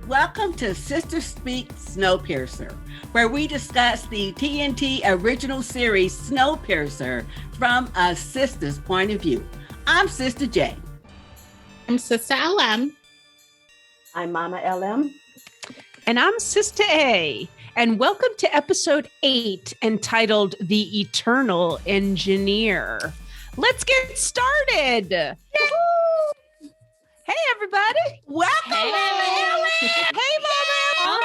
Welcome to Sistah Speak, Snowpiercer, where we discuss the TNT original series Snowpiercer from a sister's point of view. I'm Sister J. I'm Sister LM. I'm Mama LM. And I'm Sistah A. And welcome to episode 8, entitled The Eternal Engineer. Let's get started. Woo-hoo! Hey, everybody. Welcome, Mama Ellen. Hey, Mama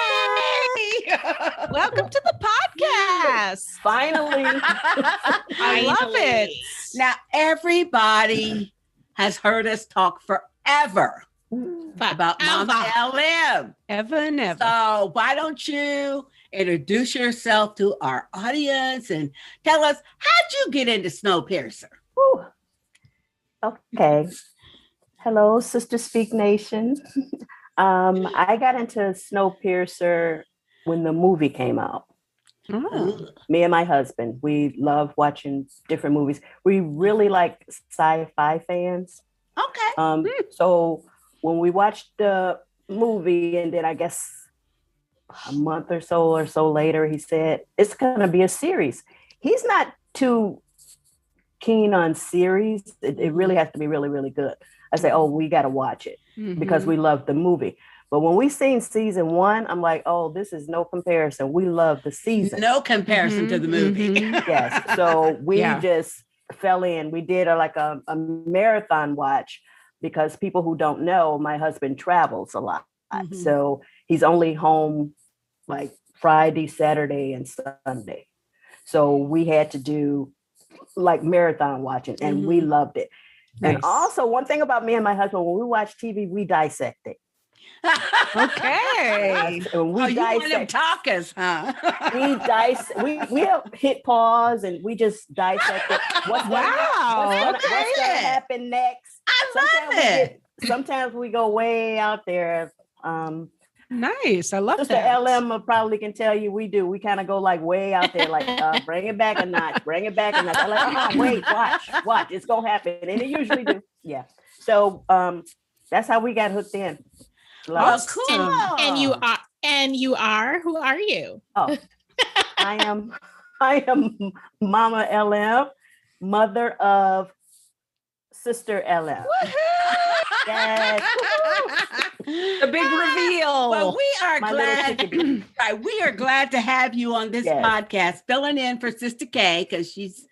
Ellen. Welcome to the podcast. Finally. I love it. Now, everybody has heard us talk forever about Mama LM. Ever and ever. So why don't you introduce yourself to our audience and tell us, how'd you get into Snowpiercer? Whew. Okay. Hello, Sistah Speak Nation. I got into Snowpiercer when the movie came out. Oh. Me and my husband, we love watching different movies. We really like sci-fi fans. Okay. So when we watched the movie, and then I guess a month or so later, he said, it's going to be a series. He's not too keen on series. It really has to be really, really good. I say, oh, we got to watch it because we love the movie. But when we seen season 1, I'm like, oh, this is no comparison. We love the season. No comparison to the movie. Yes. So we just fell in. We did a marathon watch because people who don't know, my husband travels a lot. So he's only home like Friday, Saturday, and Sunday. So we had to do like marathon watching, and we loved it. Nice. And also, one thing about me and my husband, when we watch TV, we dissect it. Okay. And we you one of them talkers, huh? we have hit pause and we just dissect it. What's going to happen next? I love it. Sometimes we go way out there. Nice. I love Sister that. LM probably can tell you we do. We kind of go like way out there, like bring it back a notch, bring it back a notch. I'm like, wait, watch, it's gonna happen, and it usually do. Yeah. So that's how we got hooked in. Oh, cool. And you are. Who are you? Oh, I am Mama LM, mother of Sister LM. Yes. The big reveal. Well, we are glad to have you on this podcast, filling in for Sister K, because she's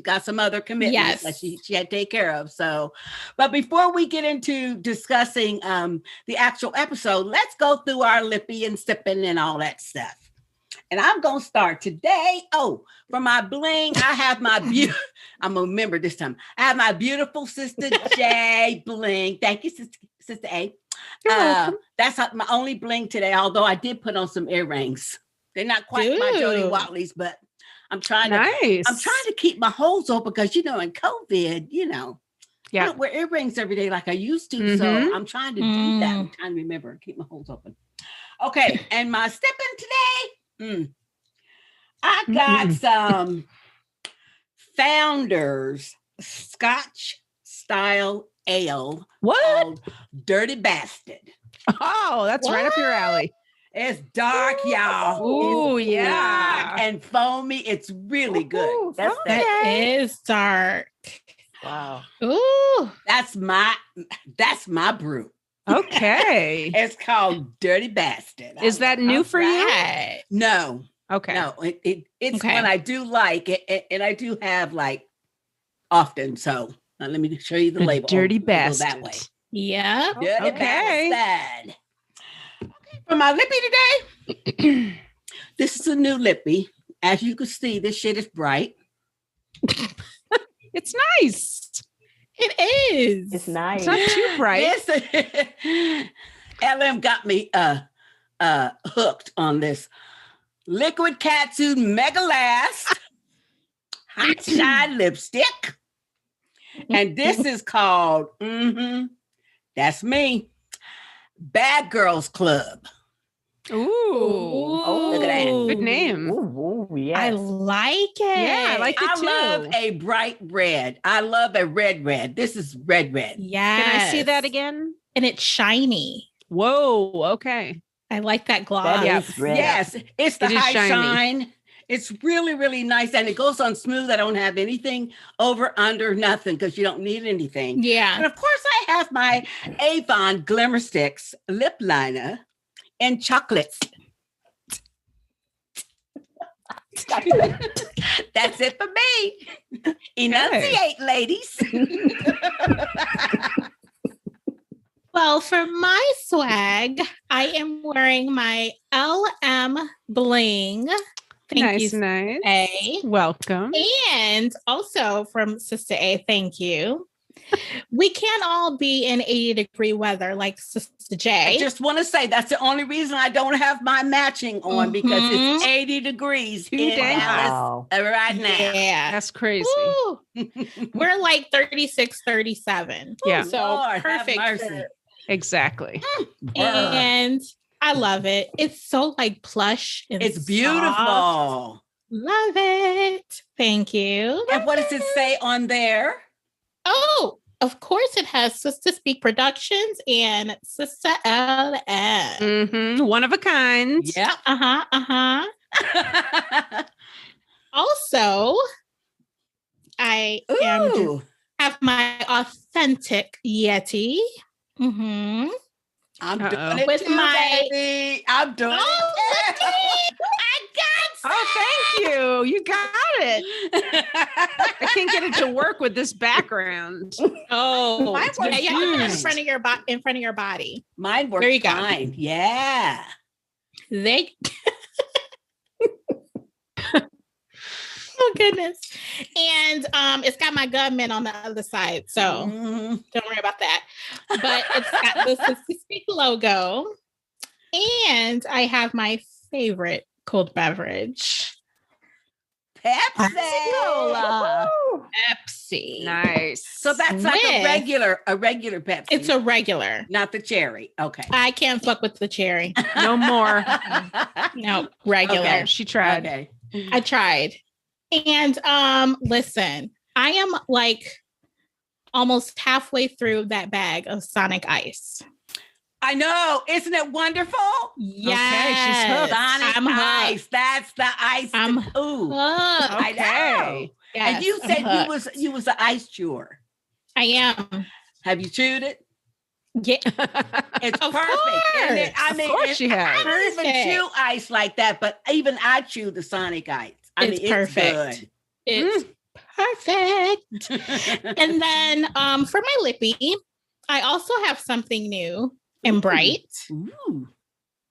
got some other commitments that she had to take care of. So, but before we get into discussing the actual episode, let's go through our lippy and sipping and all that stuff. And I'm going to start today. Oh, for my bling, I have my I'm going to remember this time. I have my beautiful Sister J bling. Thank you, Sister A. That's my only bling today, although I did put on some earrings. They're not quite my Jody Watley's, but I'm trying to keep my holes open because, in COVID, I don't wear earrings every day like I used to. So I'm trying to do that. I'm trying to remember and keep my holes open. Okay. And my stepping today, I got some Founders Scotch style ale called Dirty Bastard. Oh, that's right up your alley. It's dark, y'all. Oh, yeah. Dark and foamy. It's really good. Ooh, That is dark. Wow. Ooh. That's my brew. Okay. It's called Dirty Bastard. Is that new for you? No. Okay. No, it's one I do like, and I do have like often. So let me show you the label. Dirty Bastard. That way. Yeah. Dirty Bastard. Okay, for my lippy today, this is a new lippy. As you can see, this shit is bright. It's nice. It is. It's nice. It's not too bright. LM got me hooked on this Liquid Katsu Mega Last Hot Shine Lipstick. And this is called, that's me, Bad Girls Club. Ooh. Oh, look at that. Good name. Ooh, yes. I like it. Yeah, I like it too. I love a bright red. I love a red. This is red. Yes. Can I see that again? And it's shiny. Whoa. Okay. I like that gloss. That is red. Yes, it's the It is high shiny. shine. It's really, really nice. And it goes on smooth. I don't have anything over, under, nothing, because you don't need anything. Yeah. And of course, I have my Avon Glimmer Sticks lip liner in chocolates. That's it for me. Enunciate, ladies. Well, for my swag, I am wearing my LM bling. Thank you, Nice. A. Welcome. And also from Sister A, thank you. We can't all be in 80-degree weather like Sister J. I just want to say that's the only reason I don't have my matching on because it's 80 degrees in Dallas right now. Yeah. That's crazy. We're like 36, 37. Yeah. So Lord, perfect. have mercy. Exactly. And I love it. It's so like plush. And it's beautiful. Soft. Love it. Thank you. And what does it say on there? Oh, of course it has Sistah Speak Productions and Sistah LM. One of a kind. Yep. Also, I have my authentic Yeti. I'm doing it with too, my baby. I'm doing it. I got some. Oh, thank you. You got it. I can't get it to work with this background. Oh, Mine works you have it in fine. front of your body. Mine works There you go. fine. Yeah. They. Oh goodness. And it's got my gunman on the other side. So don't worry about that. But it's got the Sistah Speak logo. And I have my favorite cold beverage. Pepsi. Pepsi. Nice. So that's like a regular Pepsi. It's a regular. Not the cherry. Okay. I can't fuck with the cherry. No more. No, regular. Okay. She tried. Okay. I tried. And listen, I am like almost halfway through that bag of Sonic Ice. I know. Isn't it wonderful? Yes. Okay, she's hooked. Sonic Ice. That's the ice. I'm Ooh. hooked. I know. Yes, And you I'm said hooked. you was an ice chewer. I am. Have you chewed it? Yeah. It's Of perfect. Isn't it? course. I mean, Of course she has. I don't even Perfect. chew ice like that, but even I chew the Sonic Ice. It's perfect. It's perfect. And then for my lippy, I also have something new and bright. Ooh.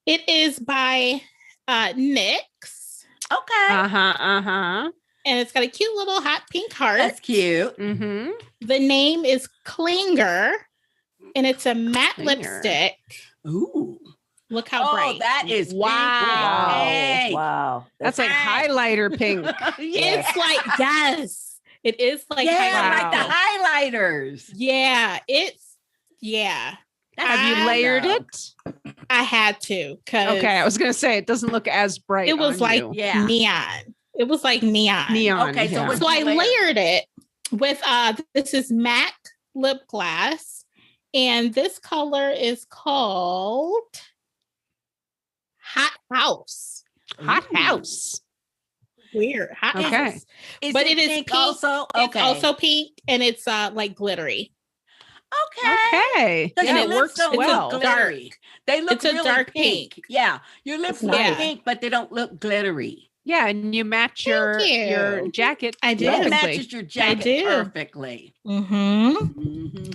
It is by NYX. Okay. And it's got a cute little hot pink heart. That's cute. Mm-hmm. The name is Clinger, and it's a matte Clinger. lipstick. Ooh. Look how bright. That is Wow. pink. Wow. That's like highlighter pink. Yeah. It's like, yes, it is like like highlighter. the highlighters. Yeah, yeah. Have you layered know. it? I had to because Okay, I was gonna say it doesn't look as bright. it was on like you. neon. It was like neon. Neon. Okay, so yeah. what- So I layered it with this is MAC lip gloss, and this color is called Hot House. Hot House. Weird. Hot Okay. House. But it is pink also. It's also pink, and it's like glittery. Okay. Because Yeah, your it lips works don't well. look glittery. They look It's a really dark pink. pink. Yeah, your lips look nice. pink, but they don't look glittery. Yeah, and you match your you. jacket. I do. It perfectly. matches your jacket do. perfectly. Mm-hmm.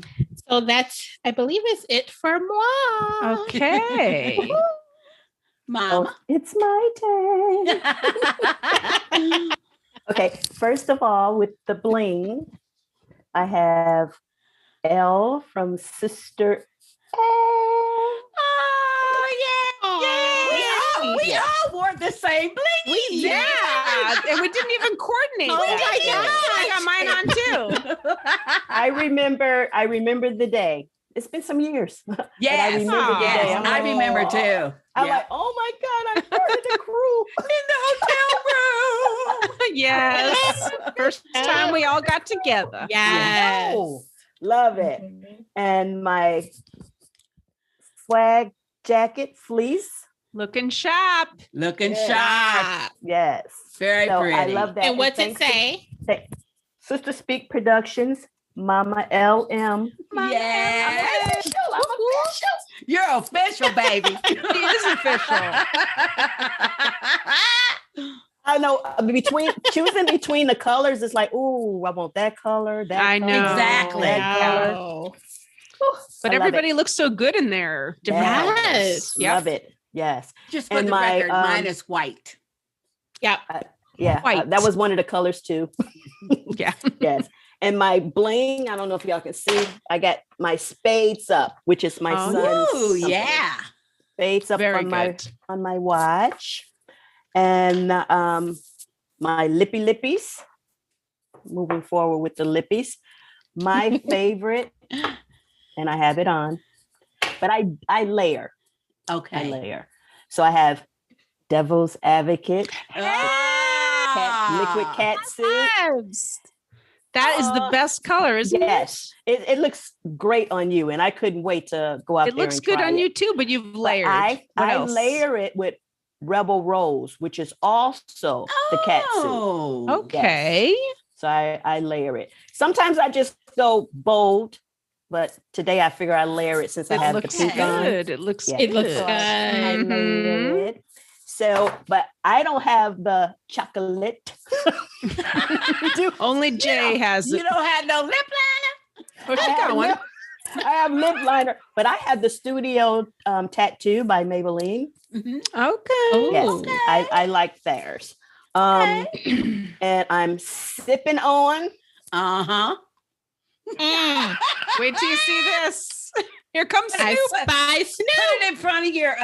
So that's, I believe, is it for moi. Okay. Mama. Oh, it's my turn. Okay, first of all, with the bling, I have L from Sistah. We all wore the same bling. Yeah, and we didn't even coordinate. Oh that. my gosh. I got mine on too. I remember the day. It's been some years. But Yes, I remember the day. yes, I'm I like, remember too. I'm Yeah. like, oh my God, I'm part of the crew. In the hotel room. Yes. First time we all got together. Yes. Oh, love it. And my swag jacket, fleece. Looking sharp. Looking sharp. Yes. Very so pretty. I love that. And what's it say? Sistah Speak Productions, Mama LM. Yeah. I'm official. You're official, baby. She is official. I know choosing between the colors is like, ooh, I want that color. I know. Exactly. That color. But everybody looks so good in there. Yes. Love it. Yes. Just for the record, mine is white. Yep. Yeah. That was one of the colors too. Yeah. Yes. And my bling, I don't know if y'all can see, I got my spades up, which is my son's. Oh, yeah. Spades up Very on my watch. And my lippies. Moving forward with the lippies. My favorite, and I have it on, but I layer. Okay. I layer. So I have Devil's Advocate, liquid cat suit. That is the best color, isn't it? Yes. It looks great on you, and I couldn't wait to go out there. It looks good on you too, but you've layered. I layer it with Rebel Rose, which is also the cat suit. Okay. Yes. So I layer it. Sometimes I just go bold, but today I figure I layer it since I have the pink on. It looks good. It looks good. I layer it. So, but I don't have the chocolate. Only Jay has it. You don't have no lip liner? Oh, she got one. I have lip liner, but I have the studio tattoo by Maybelline. Mm-hmm. Okay. Yes, okay. I like theirs. And I'm sipping on. Wait till you see this. Here comes Snoop. I spy Snoop. Put it in front of your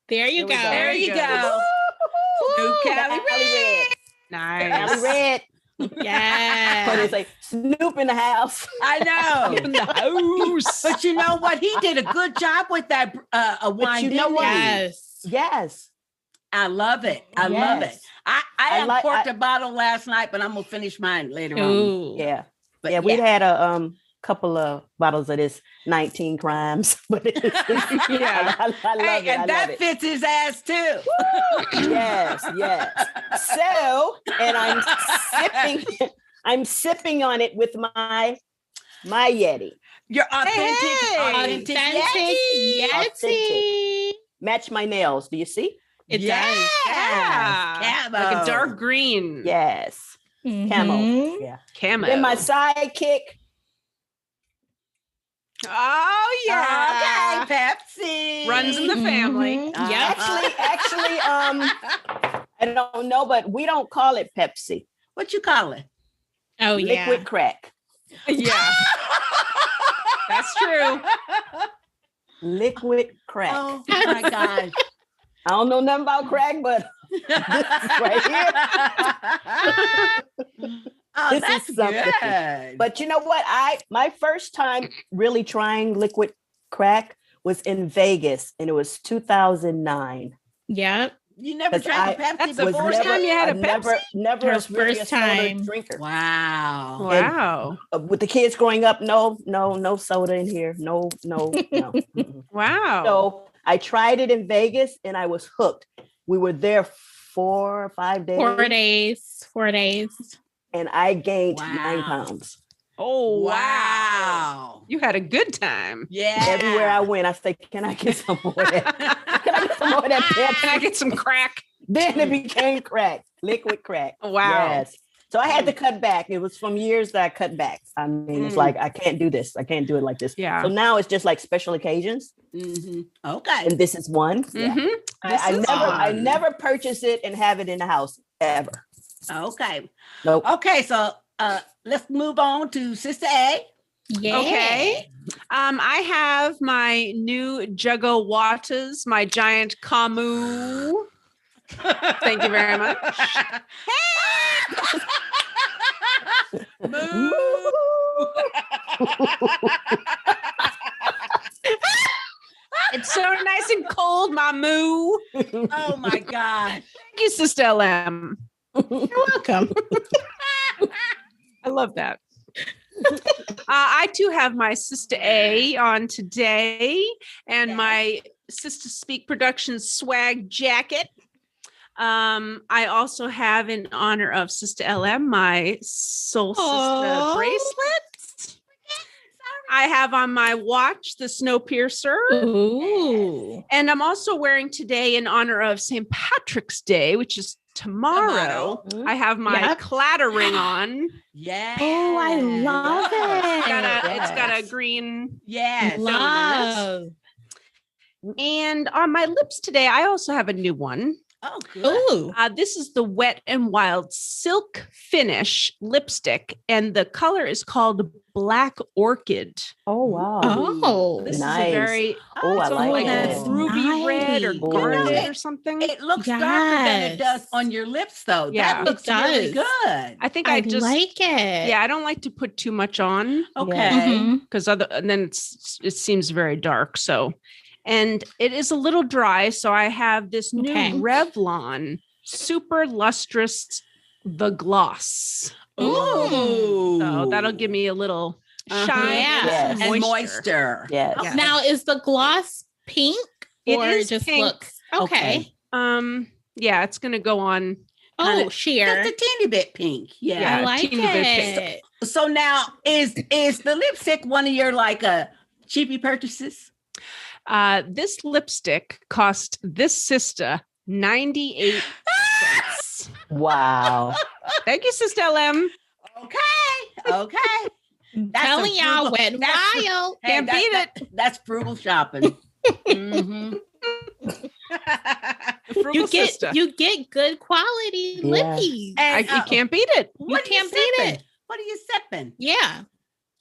There you go. There you go. Snoop Cali Red. Nice. Cali Red. Yeah. But it's like Snoop in the house. I know. In the house. But you know what? He did a good job with that wine. you know what? Yes. I love it. I love it. I uncorked a bottle last night, but I'm gonna finish mine later on. Yeah. But yeah, we'd had a couple of bottles of this 19 crimes, but I love it. And that fits his ass too. Yes. So, and I'm sipping on it with my Yeti. Your authentic Yeti. Match my nails. Do you see? It does. Yeah. Like a dark green. Yes. Mm-hmm. Camo. Yeah. Camo. Then my sidekick. Oh yeah. Okay, Pepsi. Runs in the family. Yeah. Actually, I don't know, but we don't call it Pepsi. What you call it? Oh, yeah. Liquid crack. Yeah. That's true. Liquid crack. Oh my gosh. I don't know nothing about crack, but this is right here. This is is something. good. But you know what? My first time really trying liquid crack was in Vegas, and it was 2009. Yeah. You never drank a Pepsi That's the before? first time you had a Pepsi? Never Her was really first a soda time. drinker. Wow. With the kids growing up, no soda in here. No. Mm-mm. Wow. So I tried it in Vegas and I was hooked. We were there 4 or 5 days. 4 days. And I gained 9 pounds. Oh, wow. You had a good time. Yeah. Everywhere I went, I said, can I get some more of that? Can I get some more of that Pepsi? Can I get some crack? Then it became crack, liquid crack. Wow. Yes. So I had to cut back. It was from years that I cut back. I mean, it's like, I can't do this. I can't do it like this. Yeah. So now it's just like special occasions. Mm-hmm. Okay. And this is one. Mm-hmm. I never purchase it and have it in the house ever. Okay. Nope. Okay. So let's move on to Sistah A. Yeah. Okay. I have my new Juggo Waters, my giant Camus. Thank you very much. It's so nice and cold, my moo. Oh my God. Thank you, Sistah LM. You're welcome. I love that. I too have my Sistah A on today and my Sistah Speak Productions swag jacket. I also have, in honor of Sistah LM, my Soul Sistah bracelet. I have on my watch the Snowpiercer. Ooh. And I'm also wearing today, in honor of St. Patrick's Day, which is tomorrow. I have my clatter ring on. Yeah. Oh, I love it. It's got a green. Yes. Love. And on my lips today, I also have a new one. Oh, good. Ooh. This is the Wet and Wild Silk Finish lipstick, and the color is called Black Orchid. Oh, wow. Oh, This nice. is a very, Oh, I it's like like it. ruby red or Nice. garnet or something. It looks darker than it does on your lips, though. Yeah. That looks really good. I think I I just like it. Yeah, I don't like to put too much on. Okay. Because then it seems very dark. So, and it is a little dry. So I have this new Revlon Super Lustrous The Gloss. Ooh. So that'll give me a little shine and moisture. Yes. Oh, now, is the gloss pink or It is just pink. looks okay? Yeah, it's gonna go on. Oh, sheer. Just a teeny bit pink. Yeah. I like teeny bit pink. it. So now is the lipstick one of your like cheapy purchases? This lipstick cost this Sistah 98 cents. Wow. Thank you, Sistah LM. Okay. That's Telling y'all, Wet and Wild. Can't beat it. That's frugal shopping. Mm-hmm. You get good quality lippies. And, you can't beat it. You can't beat it. What are you sipping? Yeah.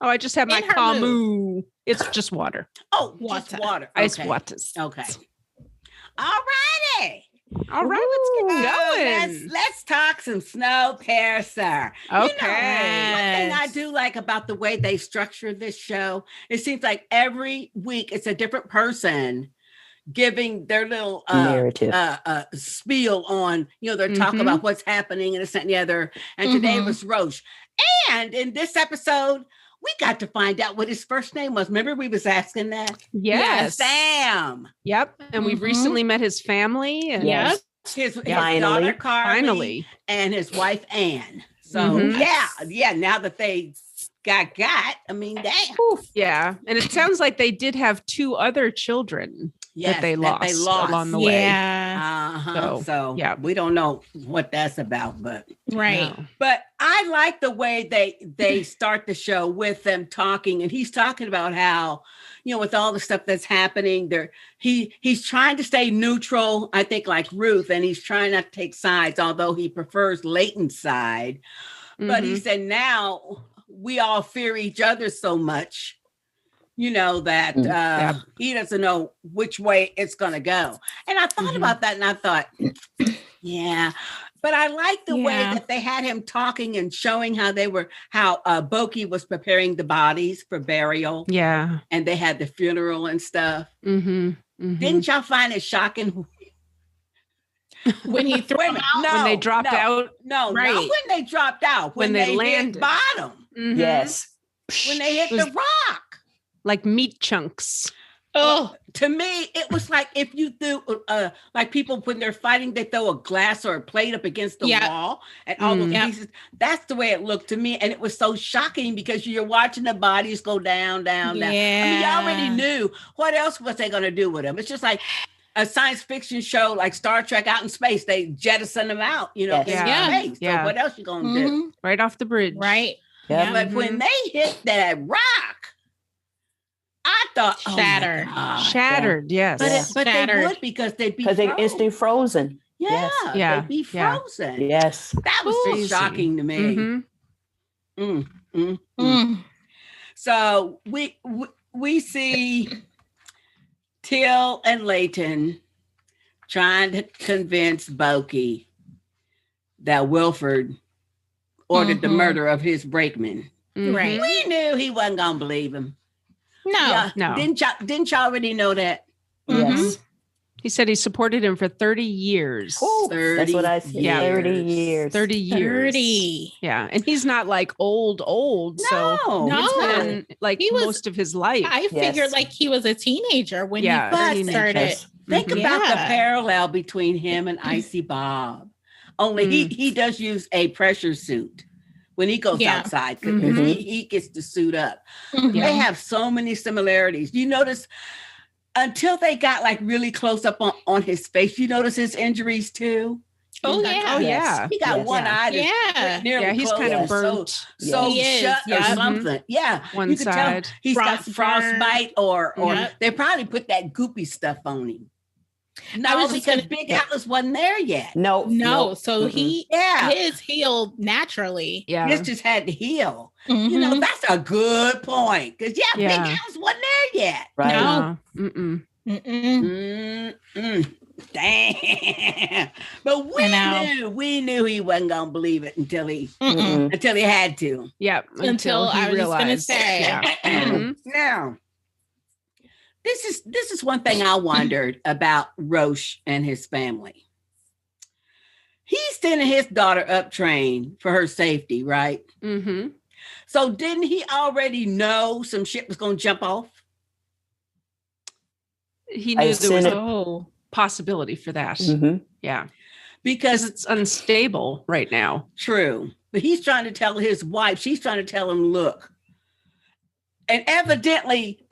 Oh, I just have my Camu. It's just water. Oh, just water. Ice waters. Okay. All righty. All right, let's get going. Let's talk some Snowpiercer. Okay. One thing I do like about the way they structure this show, it seems like every week it's a different person giving their little narrative spiel on, they're talking about what's happening and this and the other. And today it was Roche. And in this episode, we got to find out what his first name was. Remember we was asking that? Yes. Sam. Yep. And we've recently met his family. And His daughter, Carly, and his wife, Anne. So, now that they got, I mean, damn. Yeah. And it sounds like they did have two other children that they lost along the way. Yeah. So we don't know what that's about, but right. No. But I like the way they start the show with them talking, and he's talking about how, with all the stuff that's happening there, he's trying to stay neutral, I think, like Ruth, and he's trying not to take sides, although he prefers Leighton's side. But he said now we all fear each other so much, that he doesn't know which way it's going to go. And I thought about that, and I thought, but I like the way that they had him talking and showing how Boki was preparing the bodies for burial. Yeah. And they had the funeral and stuff. Didn't y'all find it shocking? When he threw them out? When they dropped out? No, not when they dropped out. When they landed. Hit bottom. Yes. When they hit the rock. Like meat chunks. Oh, to me, it was like if you threw, like people when they're fighting, they throw a glass or a plate up against the wall and all those pieces. That's the way it looked to me. And it was so shocking because you're watching the bodies go down, down, down. I mean, you already knew what else was they going to do with them. It's just like a science fiction show like Star Trek out in space. They jettison them out, in space. So what else you going to do? Right off the bridge. Right. Yeah. But when they hit that rock, I thought shattered, yes. But they would because they'd be instantly frozen. They'd be frozen. Yes. That was so shocking to me. So we see Till and Leighton trying to convince Boki that Wilford ordered the murder of his brakeman. Right. We knew he wasn't gonna believe him. No. Didn't y'all already know that? Yes. He said he supported him for 30 years. Oh, that's what I said. Yeah. 30 years. 30 years. 30. Yeah. And he's not like old. No, It's been like most of his life. I figured like he was a teenager when he started. Think about the parallel between him and Icy Bob. Only he does use a pressure suit when he goes outside because he gets to suit up. They have so many similarities. You notice until they got like really close up on his face, you notice his injuries too. Oh yeah. He got one eye. He's kind of burnt. So shut or something. Yeah. One side. He's got frostbite or they probably put that goopy stuff on him. No, because Big Atlas wasn't there yet. No. So his healed naturally. Yeah. This just had to heal. You know, that's a good point. Because Big Atlas wasn't there yet. Right. No. Damn. But we knew he wasn't gonna believe it until he had to. Yeah. Until he realized. I was gonna say. Now, this is one thing I wondered about Roche and his family. He's sending his daughter up train for her safety, right? Mm-hmm. So didn't he already know some shit was going to jump off? He knew there was a possibility for that. Mm-hmm. Yeah. Because it's unstable right now. True. But he's trying to tell his wife, she's trying to tell him, look. And evidently,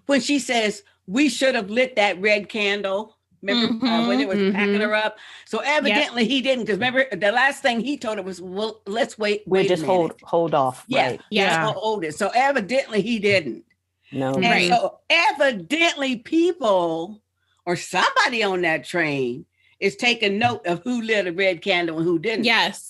when she says, we should have lit that red candle, remember when it was packing her up? So evidently he didn't, because remember, the last thing he told her was, well, let's wait. We'll just hold off. Yeah. Right. Yeah. Hold it. So evidently he didn't. No. And so evidently people or somebody on that train is taking note of who lit a red candle and who didn't. Yes.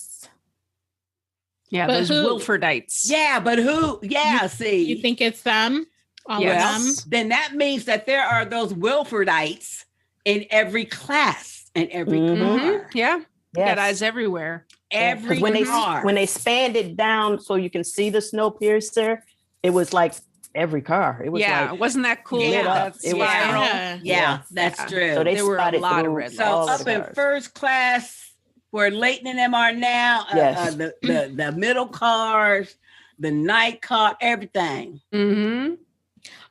Yeah, but those Wilfordites. Yeah, but who? Yeah, see. You think it's them? All of them? Then that means that there are those Wilfordites in every class and every car. Yeah. Got eyes everywhere. Every car. When they spanned it down so you can see the Snowpiercer, it was like every car. It was wasn't that cool? Yeah, it was that's true. So they there were a lot of red. So up in first class, where Leighton and them are now, the middle cars, the night car, everything. Mm-hmm.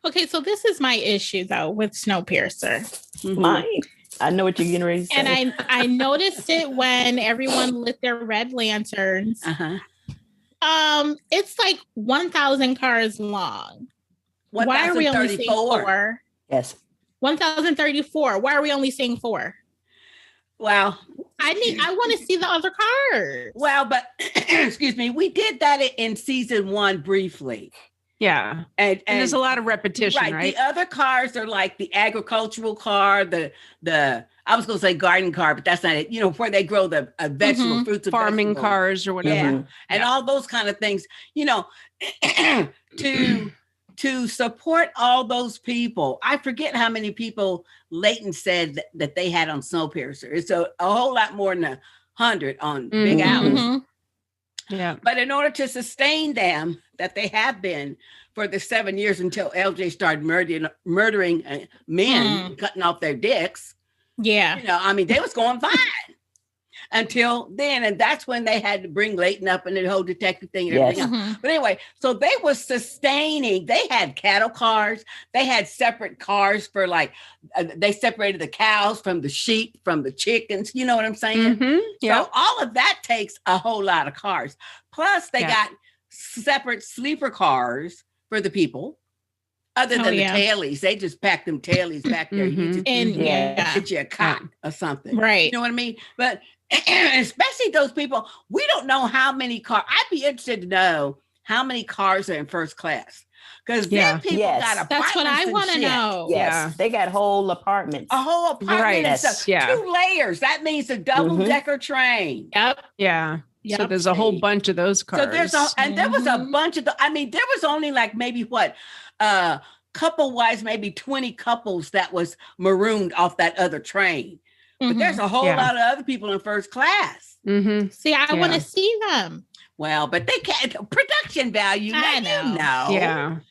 Okay, so this is my issue though with Snowpiercer. Mine. I know what you're getting ready to say. And I noticed it when everyone lit their red lanterns. It's like 1,000 cars long. Why are we only seeing 4? Yes. 1,034. Why are we only seeing 4? Well, I want to see the other cars. Well, but excuse me, we did that in season 1 briefly. Yeah. And there's a lot of repetition, right? The other cars are like the agricultural car, the I was going to say garden car, but that's not it. You know, where they grow the vegetable fruits, and farming vegetables. Cars or whatever. Yeah. And all those kind of things, you know, to support all those people. I forget how many people Leighton said that they had on Snowpiercer. It's a whole lot more than 100 on Big Atlas. Yeah. But in order to sustain them, that they have been for the 7 years until LJ started murdering men, cutting off their dicks. Yeah. You know, I mean, they was going fine until then. And that's when they had to bring Leighton up and the whole detective thing and everything else. But anyway, so they were sustaining, they had cattle cars. They had separate cars for they separated the cows from the sheep, from the chickens. You know what I'm saying? So all of that takes a whole lot of cars. Plus they got separate sleeper cars for the people. Other than the Tailies, they just packed them Tailies back there. You just get you a cot or something. Right. You know what I mean? But especially those people, we don't know how many cars. I'd be interested to know how many cars are in first class. Because then people got apartments. That's what I want to know. Yes. They got whole apartments. A whole apartment and stuff. Yeah. 2 layers. That means a double-decker train. Yep. Yeah. Yep. So there's a whole bunch of those cars. So there was a bunch of there was only like maybe couple-wise, maybe 20 couples that was marooned off that other train. But there's a whole lot of other people in first class. See, I want to see them. Well, but they can't production value. I know.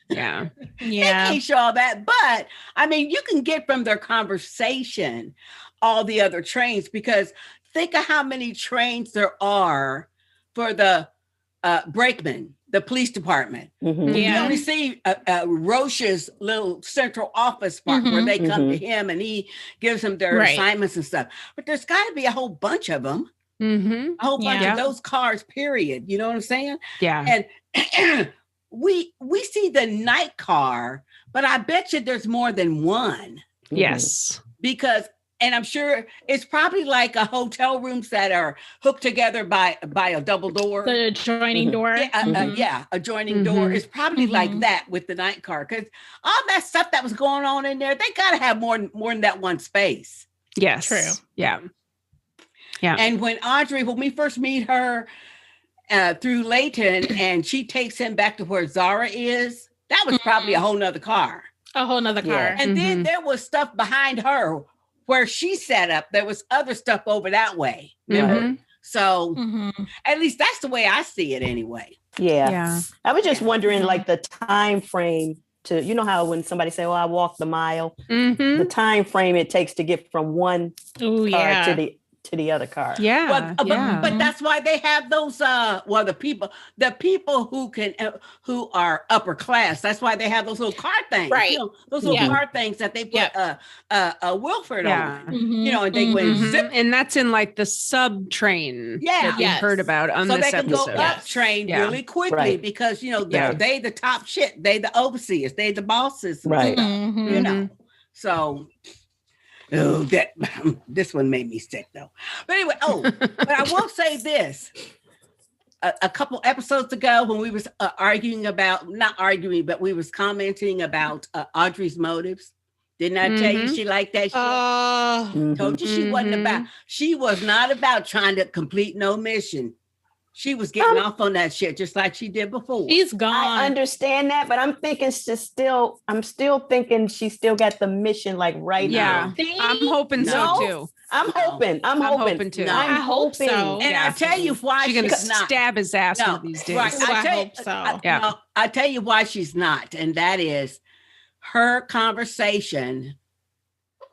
Yeah. They can't show all that. But I mean, you can get from their conversation all the other trains, because think of how many trains there are for the brakemen, the police department. Mhm. You only see Roche's little central office part where they come to him and he gives them their assignments and stuff. But there's got to be a whole bunch of them. A whole bunch of those cars, period. You know what I'm saying? Yeah. And we see the night car, but I bet you there's more than one. Yes. Because, and I'm sure it's probably like a hotel rooms that are hooked together by a double door. The adjoining door. Adjoining door. It's probably like that with the night car. Because all that stuff that was going on in there, they got to have more than that one space. Yes. True. Yeah. Yeah. And when we first meet her through Layton, and she takes him back to where Zara is, that was probably a whole nother car. A whole nother car. Yeah. And then there was stuff behind her where she set up. There was other stuff over that way. So at least that's the way I see it anyway. Yeah. I was just wondering, like, the time frame to, you know how when somebody say, "Oh, I walked the mile," the time frame it takes to get from one car to the other car. Yeah. But that's why they have those the people who are upper class, that's why they have those little card things. Right. You know, those little card things that they put Wilford on. You know, and they went zip. And that's in like the sub train that we heard about on so this they can episode. go up train really quickly because, you know, they the top shit. They the overseers. They the bosses. Right. You know. So this one made me sick though. But anyway, but I will say this. A couple episodes ago when we was not arguing, but we was commenting about Audrey's motives. Didn't I tell you she liked that shit? Told you she was not about trying to complete no mission. She was getting off on that shit just like she did before. She's gone. I understand that, but I'm thinking I'm still thinking she still got the mission like right now. I'm hoping so too. I'm hoping too. I hope so. And I tell you why she's gonna stab his ass one of these days. Right. I hope so. I tell you why she's not, and that is her conversation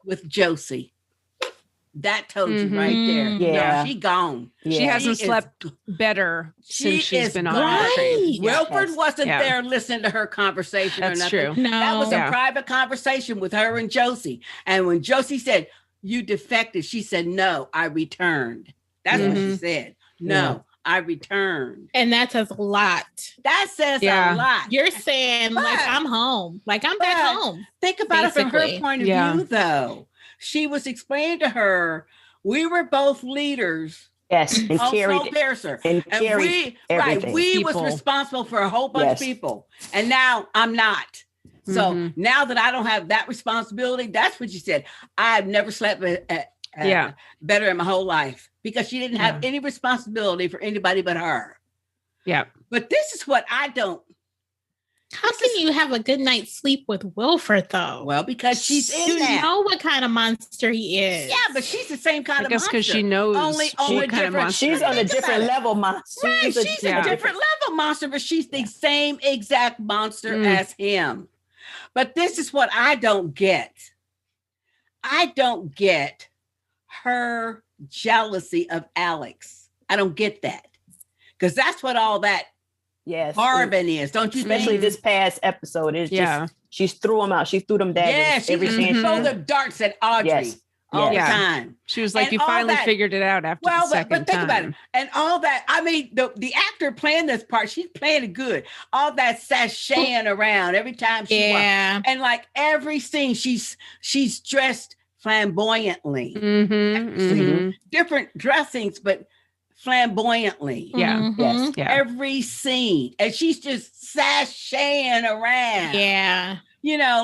with Josie. That told you right there. Yeah. No, she gone. Yeah. She hasn't slept better since she's been on the train. Wilford wasn't there listening to her conversation. That's or nothing. true. No. That was a private conversation with her and Josie. And when Josie said, "You defected," she said, "No, I returned." That's what she said. No, I returned. And that says a lot. That says a lot. You're saying, like, I'm home. Like, I'm back home. Think about it from her point of view, though. She was explaining to her, we were both leaders. Yes, and carried Snowpiercer. and carried everything. We was responsible for a whole bunch of people. And now I'm not. So now that I don't have that responsibility, that's what she said. I've never slept better in my whole life because she didn't have any responsibility for anybody but her. Yeah. But this is what I don't. How can you have a good night's sleep with Wilford, though? Well, because she's in that. You know what kind of monster he is. Yeah, but she's the same kind of monster. because she knows only what kind of monster. She's on a different level monster. Right, she's a different level monster, but she's the same exact monster as him. But this is what I don't get. I don't get her jealousy of Alex. I don't get that. Because that's what all that Marvin is, don't you Especially think? this past episode. It's just, she threw them out. She threw them daggers. Yeah, she just threw the darts at Audrey all the time. She was like, and you finally figured it out after the second time. But think about it. And all that, I mean, the actor playing this part, she's playing it good. All that sashaying around every time she walks. And like every scene, she's dressed flamboyantly. Different dressings, but flamboyantly. Every scene. And she's just sashaying around. Yeah. You know,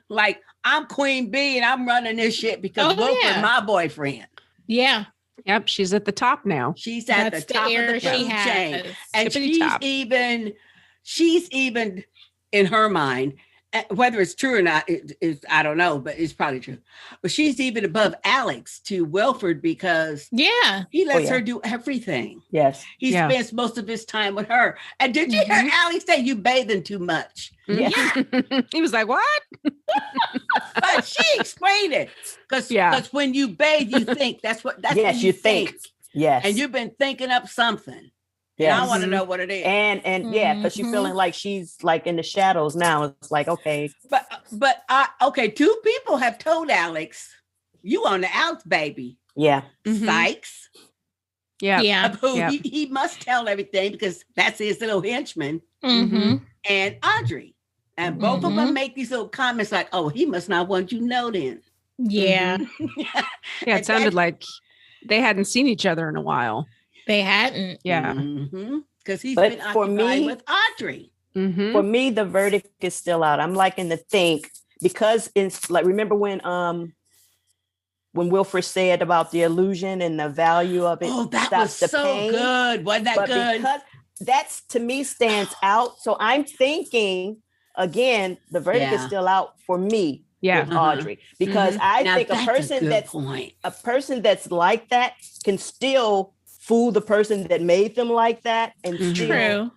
like I'm Queen Bee and I'm running this shit because Wilford's my boyfriend. Yeah. Yep. She's at the top now. She's at the top of the food chain. And she's even in her mind whether it's true or not, I don't know, but it's probably true. But she's even above Alex to Wilford because he lets her do everything. Yes. He spends most of his time with her. And did you hear Alex say you bathing too much? Yeah. He was like, what? But she explained it. Because when you bathe, you think that's what you think. Yes. And you've been thinking up something. Yeah, I want to know what it is. And because she's feeling like she's like in the shadows now. It's like, okay. But two people have told Alex, you on the outs, baby. Yeah. Sykes. Yeah. Who he must tell everything because that's his little henchman. And Audrey. And both of them make these little comments like, oh, he must not want you to know then. Yeah. It sounded like they hadn't seen each other in a while. They hadn't. Yeah. Because he's been occupied with Audrey. For me, the verdict is still out. I'm liking to think because it's like, remember when Wilford said about the illusion and the value of it? Oh, that was so good. Wasn't that good? Because that's to me stands out. So I'm thinking again, the verdict is still out for me. With Audrey, because I think a person that's like that can still fool the person that made them like that and still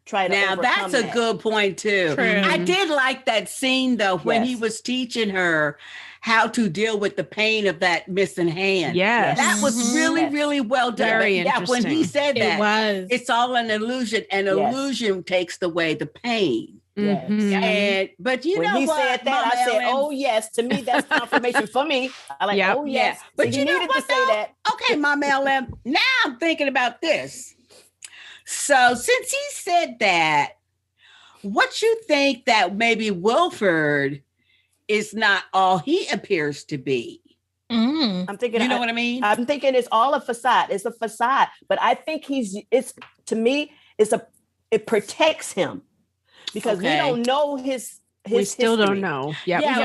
try to now that's a good point too. I did like that scene though when he was teaching her how to deal with the pain of that missing hand. That was really really well done. Very interesting. When he said that it's all an illusion and illusion takes away the pain. But you when know he what, said that, Mama I said, Ellen, "Oh yes." To me, that's confirmation for me. I like, "Oh yes." But so you know needed what? To say that. Okay, Mama Ellen. Now I'm thinking about this. So since he said that, what you think that maybe Wilford is not all he appears to be? I'm thinking, you know what I mean? I'm thinking it's all a facade. It's a facade, but I think it protects him. Because we don't know his we still history. Don't know.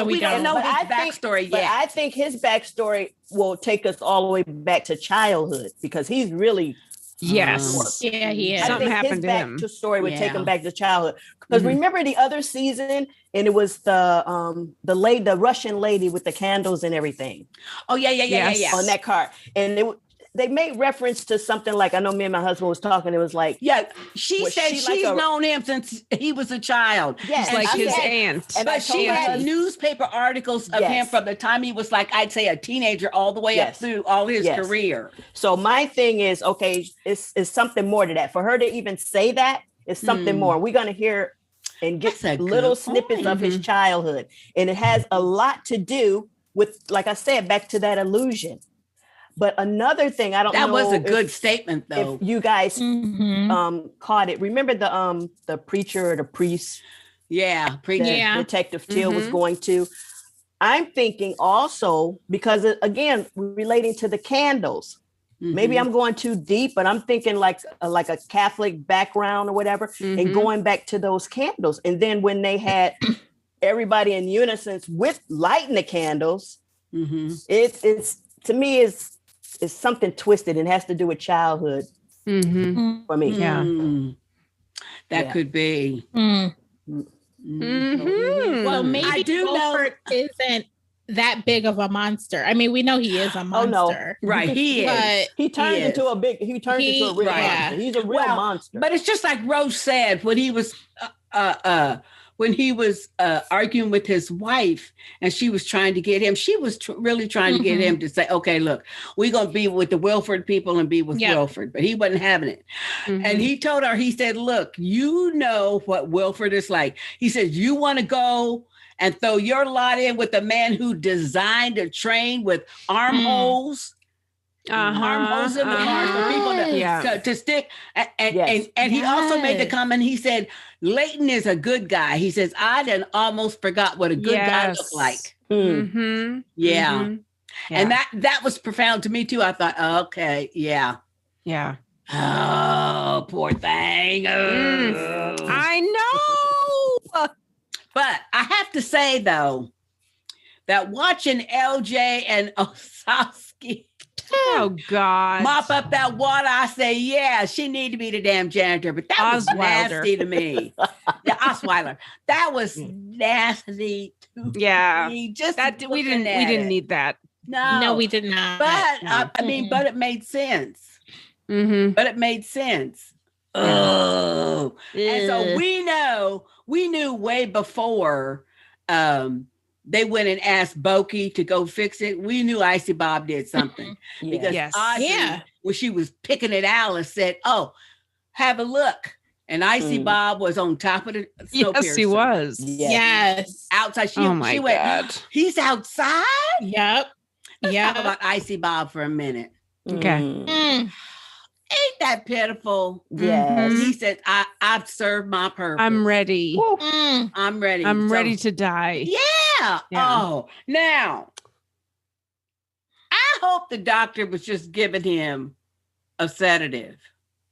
We don't know his backstory yet. But I think his backstory will take us all the way back to childhood because he's really he is. Something happened to him. His story would take him back to childhood. Because remember the other season, and it was the Russian lady with the candles and everything. Oh yeah. On that card, and they made reference to something like, I know me and my husband was talking. It was like, she said she's known him since he was a child. Yes, like his aunt. But she had newspaper articles of him from the time he was like, I'd say a teenager all the way up through all his career. So my thing is, okay, it's something more to that. For her to even say that is something more. We're going to hear and get little snippets of his childhood. And it has a lot to do with, like I said, back to that illusion. But another thing, I don't know. That was a good statement, though. If you guys caught it. Remember the preacher or the priest? Yeah, preacher. Detective Till was going to. I'm thinking also, because again, relating to the candles. Maybe I'm going too deep, but I'm thinking like a Catholic background or whatever, and going back to those candles. And then when they had everybody in unison with lighting the candles, it's to me is something twisted and has to do with childhood for me. That could be. Well, maybe I do know isn't that big of a monster. I mean, we know he is a monster. Oh, no. Right, he is. But he turned into a real monster. He's a real monster. But it's just like Rose said when he was arguing with his wife and she was trying to get him, she was really trying to get him to say, okay, look, we're going to be with the Wilford people and be with Wilford, but he wasn't having it. And he told her, he said, look, you know what Wilford is like. He said, you want to go and throw your lot in with the man who designed a train with armholes. Armholes in the cars for people to stick. And he also made the comment, he said, Leighton is a good guy. He says, I done almost forgot what a good guy looked like. And that was profound to me too. I thought, okay, oh, poor thing. I know. But I have to say though, that watching LJ and Osowski Oh God. Mop up that water. I say, yeah, she need to be the damn janitor, but that was nasty to me. Yeah, Osweiler. That was nasty to me. Just that we didn't need that. No, we did not. But No. I mean, but it made sense. Mm-hmm. But it made sense. Oh, and so we knew way before they went and asked Boki to go fix it. We knew Icy Bob did something because Icy, when she was picking at Alice, said, "Oh, have a look." And Icy Bob was on top of the Snowpiercer. Yes, he was. Yes. Outside. She God. went, he's outside? Yep. Let's talk about Icy Bob for a minute. Okay. Ain't that pitiful? Yes. He said, I've served my purpose. I'm ready. I'm ready. I'm ready to die. Yeah. Oh, now, I hope the doctor was just giving him a sedative.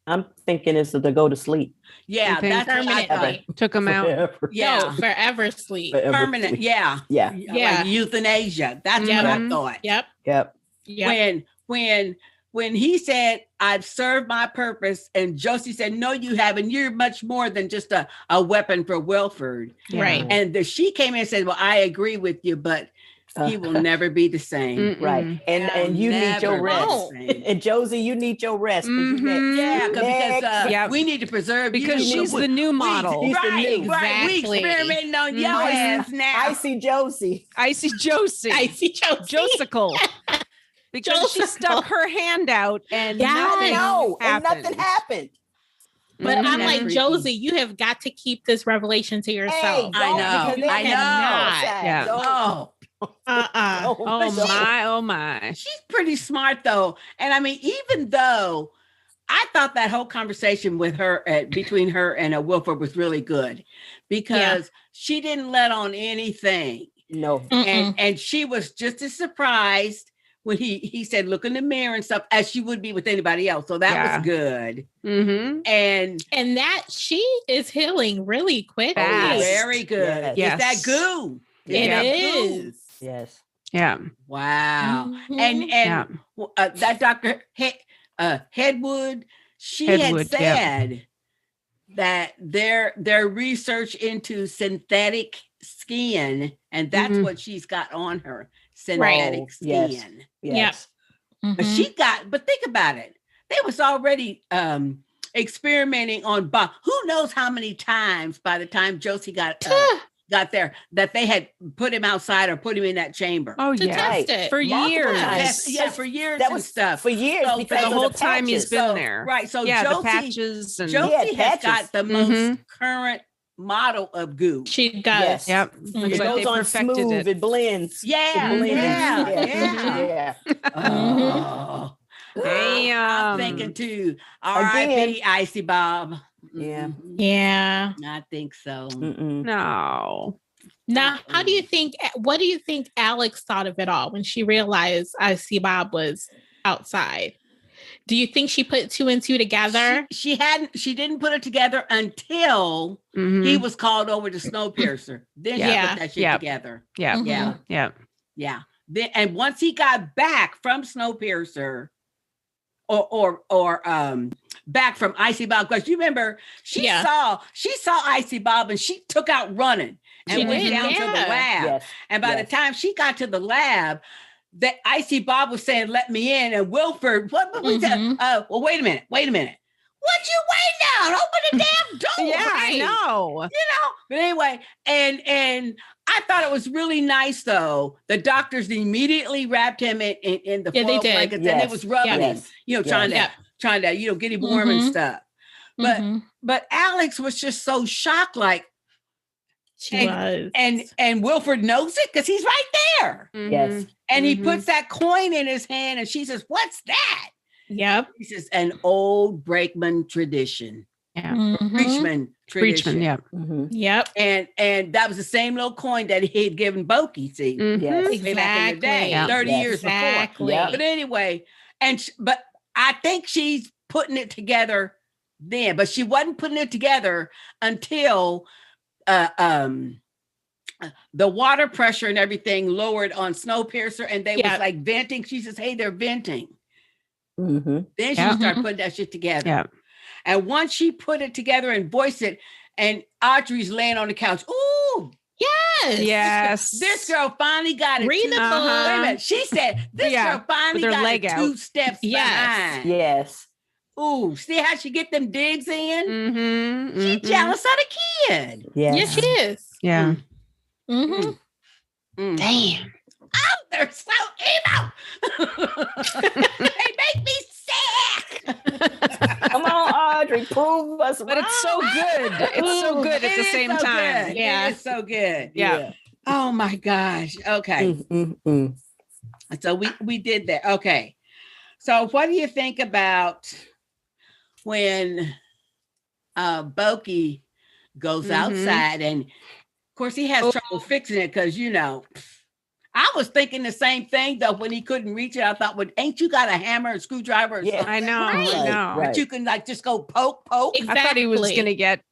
I'm thinking it's to go to sleep. Yeah, that's permanently. Took him out. Forever. Yeah. No, forever sleep. Permanent. Sleep. Yeah. Yeah. Like euthanasia. That's what I thought. Yep. When he said, I've served my purpose, and Josie said, no, you haven't. You're much more than just a weapon for Wilford. Right. And she came in and said, well, I agree with you, but he will never be the same. Right. And you need your rest. And Josie, you need your rest. Because we need to preserve because she's the new model. Right. We experimenting on your ass now. Icy Josie. Josicle. Because she stuck her hand out and nothing happened. But I'm like, Josie, you have got to keep this revelation to yourself. Hey, I know. Oh my. She's pretty smart though. And I mean, even though I thought that whole conversation with her between her and Wilford was really good because she didn't let on anything. No. And she was just as surprised when he said, look in the mirror and stuff, as she would be with anybody else. So that was good. Mm-hmm. And that she is healing really quick. Very good. Yes. It's that goo. It is. Yes. Yeah. Wow. And that Dr. Hedwood, had said that their research into synthetic skin, and that's what she's got on her. Synthetic skin. Yes. But think about it. They was already experimenting on Bob. Who knows how many times by the time Josie got there that they had put him outside or put him in that chamber. Oh, to test it. For years. For years. That was stuff. For years. So because the whole time he's been there. Right. So Josie, the patches and Josie has got the most current model of goo. She does. Yes. Yep. It goes on smooth. It blends. Yeah. Oh. Damn. I'm thinking too. R.I.P. Icy Bob. Yeah. Yeah. I think so. No. Now, what do you think Alex thought of it all when she realized Icy Bob was outside? Do you think she put two and two together? She didn't put it together until he was called over to Snowpiercer. Then she put that shit together. Yeah. Then, and once he got back from Snowpiercer, or back from Icy Bob, because you remember she saw Icy Bob and she took out running and went down to the lab. Yes. And by the time she got to the lab, that Icy Bob was saying, "Let me in," and Wilford, well, wait a minute. What you waiting on? Open the damn door. Yeah, I know. But anyway, and I thought it was really nice though. The doctors immediately wrapped him in the foil blankets, and it was rubbing him, trying to get him warm and stuff. But Alex was just so shocked, like and Wilford knows it because he's right there. Yes. And he puts that coin in his hand, and she says, "What's that?" Yep. He says, "An old brakeman tradition." Yeah. Preachman tradition. Yep. Yep. And that was the same little coin that he had given Boki. See, Yes. Exactly. back in the day, 30 years before. Yep. But anyway, but I think she's putting it together then, but she wasn't putting it together until the water pressure and everything lowered on Snowpiercer, and they was like venting. She says, "Hey, they're venting." Mm-hmm. Then she started putting that shit together. Yeah. And once she put it together and voiced it, and Audrey's laying on the couch. Ooh, Yes. This girl finally got it. Read the book. Wait a minute. She said, this girl finally got leg it out. 2 steps behind. Yes. Ooh, see how she get them digs in? Mm-hmm. She jealous of the kid. Yes, she is. Yeah. Mm-hmm. Damn. Oh, they're so evil. They make me sick. Come on, Audrey, prove us But it's so good. It's so good at the same time. Good. Yeah. It is so good. Yeah. Oh my gosh. Okay. So we did that. Okay. So what do you think about when Boki goes outside, and of course he has trouble fixing it because I was thinking the same thing though when he couldn't reach it. I thought, well, ain't you got a hammer and screwdriver or something? I know. But you can like just go poke. Exactly. I thought he was gonna get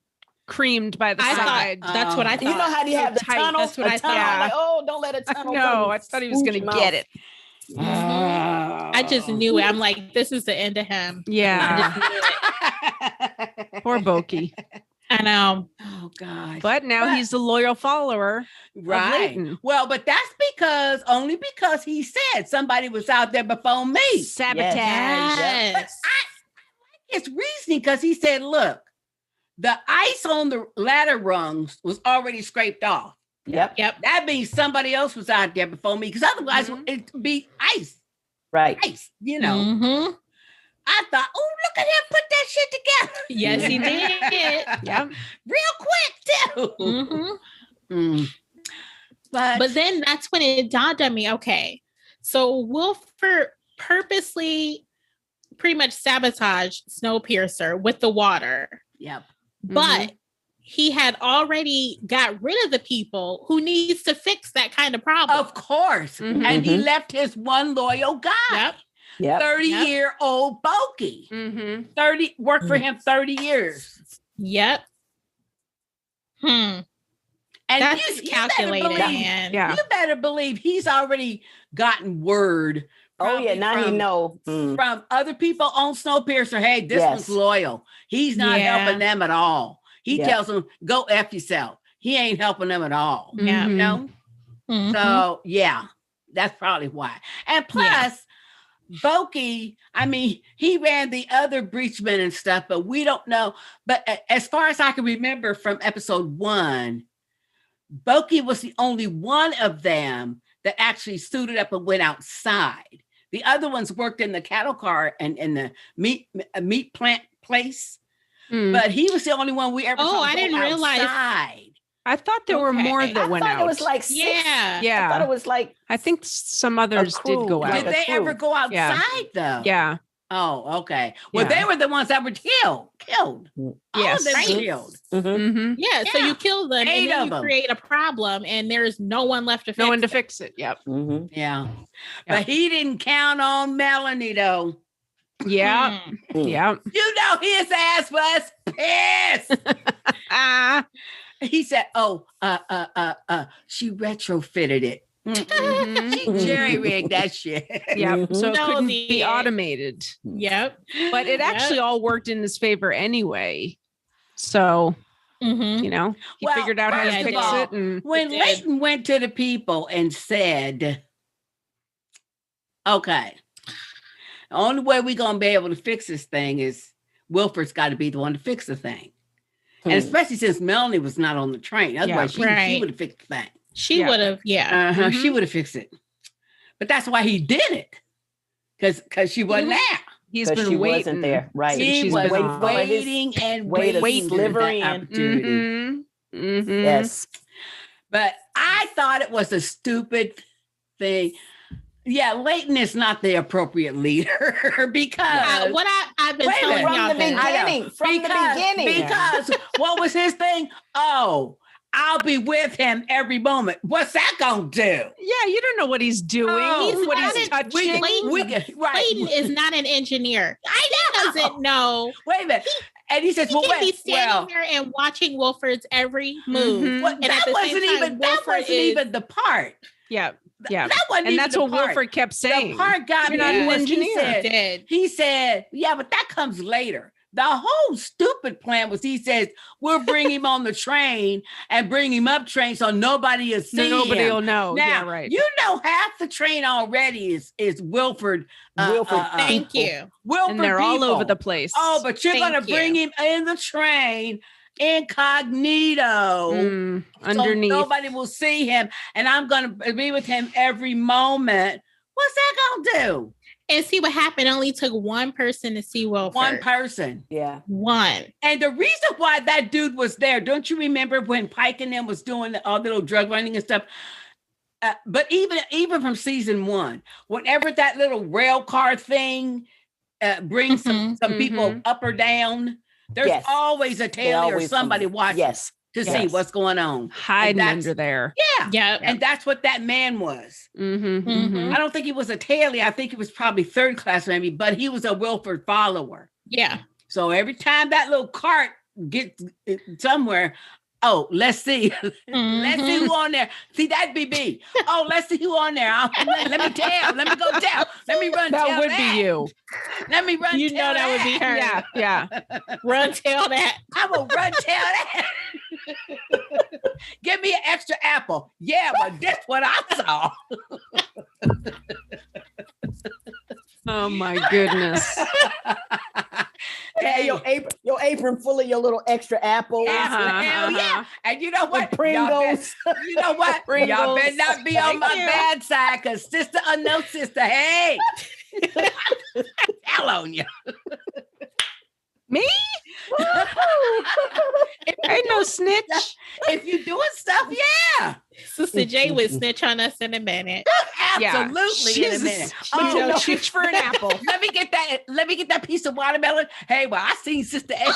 creamed by the side. That's what I thought. You know how you have the tunnel? That's what I thought. Like, oh, don't let it tunnel. No, I thought he was gonna get it. I just knew it. I'm like, this is the end of him. Yeah. Poor Boki. I know. Oh God. But now he's a loyal follower. Right. Well, but that's only because he said somebody was out there before me. Sabotage. Yes. But I like his reasoning because he said, look, the ice on the ladder rungs was already scraped off. Yep. That means somebody else was out there before me because otherwise it'd be ice. Right. Ice, I thought, oh, look at him put that shit together. Yes, he did. Yep. Real quick, too. But then that's when it dawned on me, okay, so Wilford purposely pretty much sabotaged Snowpiercer with the water. Yep. But he had already got rid of the people who needs to fix that kind of problem. Of course. And he left his one loyal guy. Yep. 30-year-old Boki. 30 worked for him 30 years. Yep. And that's calculated, man. You better believe he's already gotten word. Oh yeah, now he know from other people on Snowpiercer. Hey, this one's loyal. He's not helping them at all. He tells them, "Go F yourself." He ain't helping them at all. Yeah, you know. So that's probably why. And plus, Boki, I mean, he ran the other breachmen and stuff, but we don't know. But as far as I can remember from episode 1, Boki was the only one of them that actually suited up and went outside. The other ones worked in the cattle car and in the meat plant place. But he was the only one we ever saw. I didn't realize. I thought there were more that went out. It was like 6. Yeah. I thought it was like. I think some others did go out. Did they ever go outside though? Yeah. Oh, okay. Well, they were the ones that were killed. Yes. All of them killed. Yeah, so you kill them 8 and then of you them. create a problem and there's no one left to fix No one to fix it. Yep. Yeah. But he didn't count on Melanie though. Yeah. Yeah. You know his ass was pissed. He said, she retrofitted it. She jerry-rigged that shit. Yep. So it couldn't be automated. Yep. But it actually all worked in his favor anyway. So, you know, he figured out how to fix it. And when Leighton went to the people and said, okay, the only way we're going to be able to fix this thing is Wilford's got to be the one to fix the thing. And especially since Melanie was not on the train. Otherwise, she would have fixed the thing. She would have, she would have fixed it. But that's why he did it. Because she wasn't there. He's been she waiting. wasn't there. Right. He was waiting for that opportunity. Yes. But I thought it was a stupid thing. Yeah, Leighton is not the appropriate leader because what I've been telling y'all from the beginning. Because what was his thing? Oh, I'll be with him every moment. What's that gonna do? Yeah, you don't know what he's doing. He's touching. Clayton is not an engineer. He doesn't know. Wait a minute. And he says, he can be standing there and watching Wilford's every move. And that wasn't even the part. Yeah. Yeah. That wasn't and that's what Wilford kept saying. The part got me. You're not an engineer. He said, yeah, but that comes later. The whole stupid plan was, he says, we'll bring him on the train and bring him up train so nobody will see him. Nobody will know. Now, yeah, right. You know, half the train already is Wilford. Thank you. Wilford and they're all over the place. Oh, but you're going to bring him in the train incognito. Underneath. So nobody will see him. And I'm going to be with him every moment. What's that going to do? And see what happened. It only took one person to see Wilford. One person. Yeah. One. And the reason why that dude was there, don't you remember when Pike and them was doing all the little drug running and stuff? But even from season 1, whenever that little rail car thing brings some people up or down, there's always a Tailie or somebody watching to see what's going on. Hiding under there. Yeah. And that's what that man was. I don't think he was a Tailie. I think he was probably third class maybe, but he was a Wilford follower. Yeah. So every time that little cart gets somewhere, oh, let's see. Let's see who on there. See, that'd be me. Oh, let's see who on there. Let me tell. Let me go tell. Let me run that tell would that. be you. Let me run you tell know that would be her. Yeah. Run tell that. I will run tell that. Give me an extra apple. Yeah, but that's what I saw. Oh my goodness. Yeah, your apron full of your little extra apples. Hell yeah. And you know what? Pringles. You know what? Y'all better not be on my bad side, because sister or no sister, hey. Tell on you. Me? Ain't no snitch. If you doing stuff, yeah. Sister J would snitch on us in a minute. Absolutely in a minute. Oh, snitch for an apple. Let me get that piece of watermelon. Hey, well, I seen Sister A.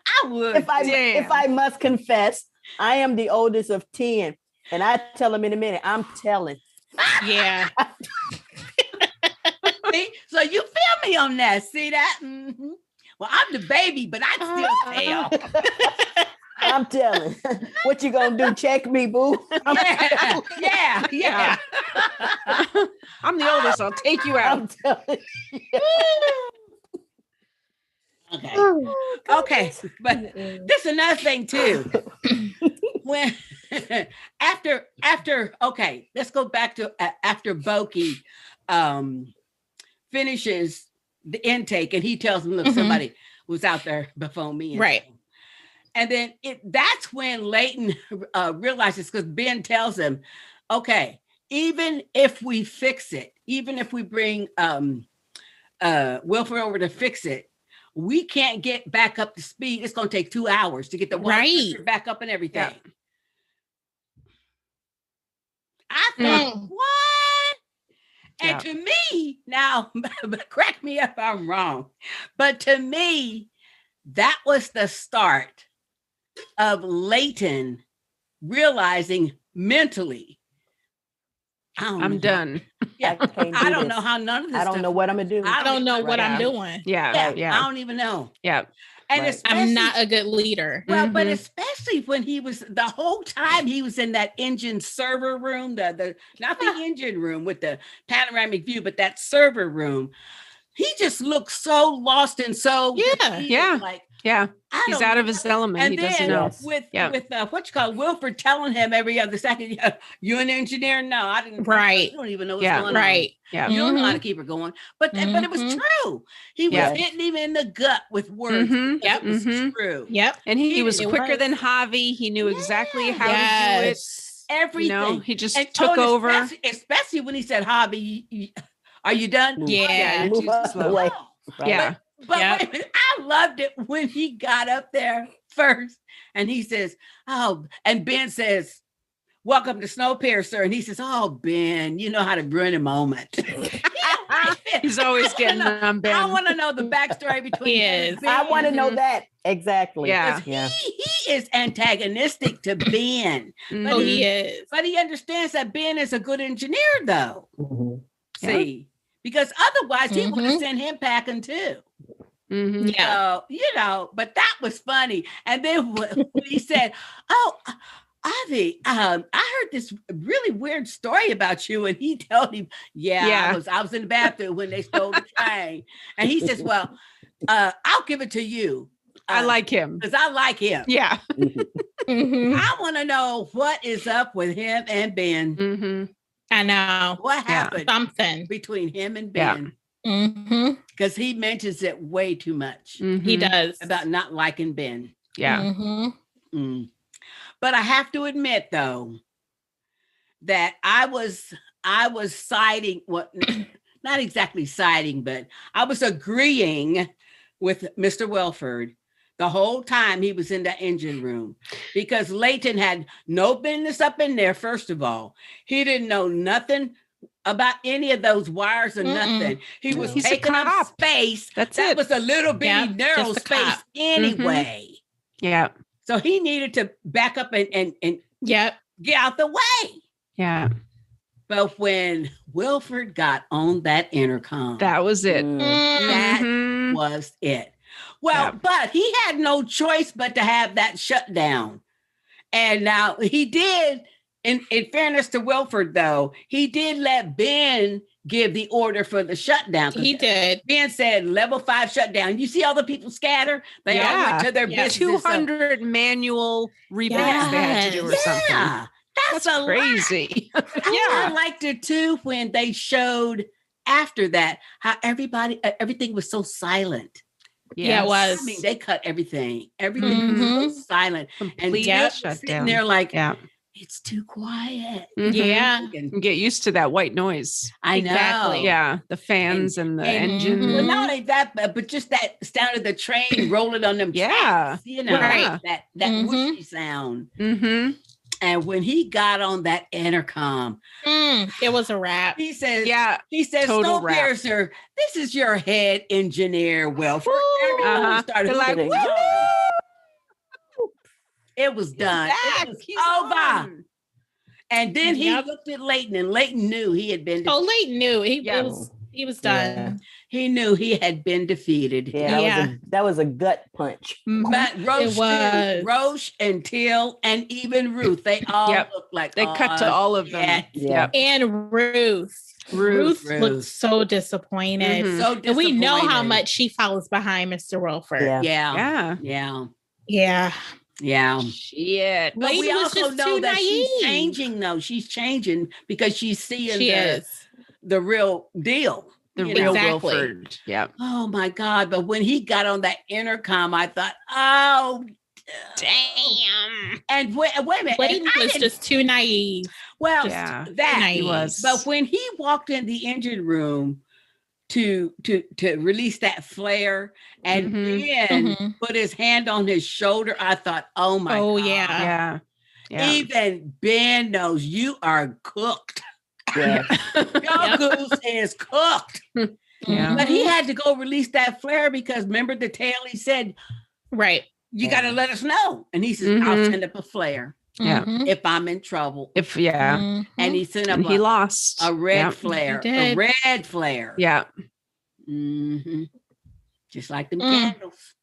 I would. If I must confess, I am the oldest of 10, and I tell him in a minute, I'm telling. Yeah. See? So you feel me on that? See that? Mm-hmm. Well, I'm the baby, but I still tell. I'm telling. What you gonna do? Check me, boo? Yeah. I'm the oldest. I'll take you out. I'm telling. Okay. But this is another thing too. When after okay, let's go back to after Boki finishes the intake and he tells him, look, somebody was out there before me. Right. And then that's when Leighton realizes, because Ben tells him, okay, even if we fix it, even if we bring Wilford over to fix it, we can't get back up to speed. It's going to take 2 hours to get the water back up and everything. Yeah. I thought, what? And to me, now, correct me if I'm wrong, but to me, that was the start of Leighton realizing mentally, I'm done. Yeah, I don't know how none of this. I don't know what I'm gonna do. I don't know what I'm doing. Yeah. I don't even know. Yeah. And I'm not a good leader. Well, but especially when he was the whole time he was in that engine server room, the not the engine room with the panoramic view, but that server room. He just looked so lost and so He's out of his element. And he then doesn't know. with what you call Wilford telling him every other second, you an engineer? No, I didn't. Right. You don't even know what's going on. Yeah. You don't know how to keep her going. But it was true. He was hitting him in the gut with words. Yep. It was true. Yep. And he was quicker than Javi. He knew exactly how to do it. Everything. You know, he just took over. Especially when he said, Javi, are you done? Yeah. Move up the way. Right. Yeah. But wait a minute, I loved it when he got up there first and he says, oh, and Ben says, welcome to Snowpiercer. And he says, oh, Ben, you know how to ruin a moment. He's always getting on Ben. I want to know the backstory between Ben. I want to know that. Exactly. Yeah. He is antagonistic to Ben. But he is. But he understands that Ben is a good engineer, though. See? Because otherwise he would have sent him packing too. Mm-hmm. Yeah. So, but that was funny. And then when he said, "Oh, Avi, I heard this really weird story about you," and he told him, I was in the bathroom when they stole the train, and he says, "Well, I'll give it to you. I like him because I like him. Yeah, I want to know what is up with him and Ben. Mm-hmm. I know what happened something between him and Ben." Because he mentions it way too much. He does about not liking Ben. Yeah. But I have to admit, though, that I was siding, not exactly siding, but I was agreeing with Mr. Welford the whole time he was in the engine room, because Leighton had no business up in there. First of all, he didn't know nothing about any of those wires or nothing. He's taking up space. That was a little bitty narrow space anyway. Yeah. So he needed to back up and get out the way. Yeah. But when Wilford got on that intercom, that was it. That was it. Well, but he had no choice but to have that shut down. And now he did, in fairness to Wilford, though, he did let Ben give the order for the shutdown. He did. Ben said level 5 shutdown. You see all the people scatter? They all went to their business. 200 manual reboots they had to do or something. Yeah. That's crazy. I liked it too when they showed after that how everything was so silent. Yeah, it was. I mean, they cut everything. Everything was so silent. Complete sitting there like, it's too quiet. Yeah. You get used to that white noise. I know. Exactly. Yeah. The fans and the engine. Well, not only that, but just that sound of the train rolling on them tracks, that whooshy sound. And when he got on that intercom, it was a wrap. He says, Snowpiercer, this is your head engineer, Wilford. Everyone started like, it was done. It was over. And then he looked at Leighton, and Leighton knew he had been defeated. Oh, Leighton knew. He was done. Yeah. He knew he had been defeated. That was a gut punch. But Roche and Till and even Ruth, they all looked like they cut to all of them. And Ruth looked so disappointed. So disappointed. And we know how much she follows behind Mr. Wilford. Yeah. Shit. But we also know that she's changing, though. She's changing because she's seeing the real deal. The real Wilford. Yeah. Oh my God. But when he got on that intercom, I thought, oh, damn. And wait a minute. Leighton was just too naive. Well, that he was. But when he walked in the engine room to release that flare and then put his hand on his shoulder, I thought, oh my God. Yeah. Even Ben knows you are cooked. Yeah. Your goose is cooked. But he had to go release that flare because remember the Tailie said, you got to let us know. And he says, I'll send up a flare. If I'm in trouble. And he sent up he lost a red flare. A red flare. Yeah. Just like them candles.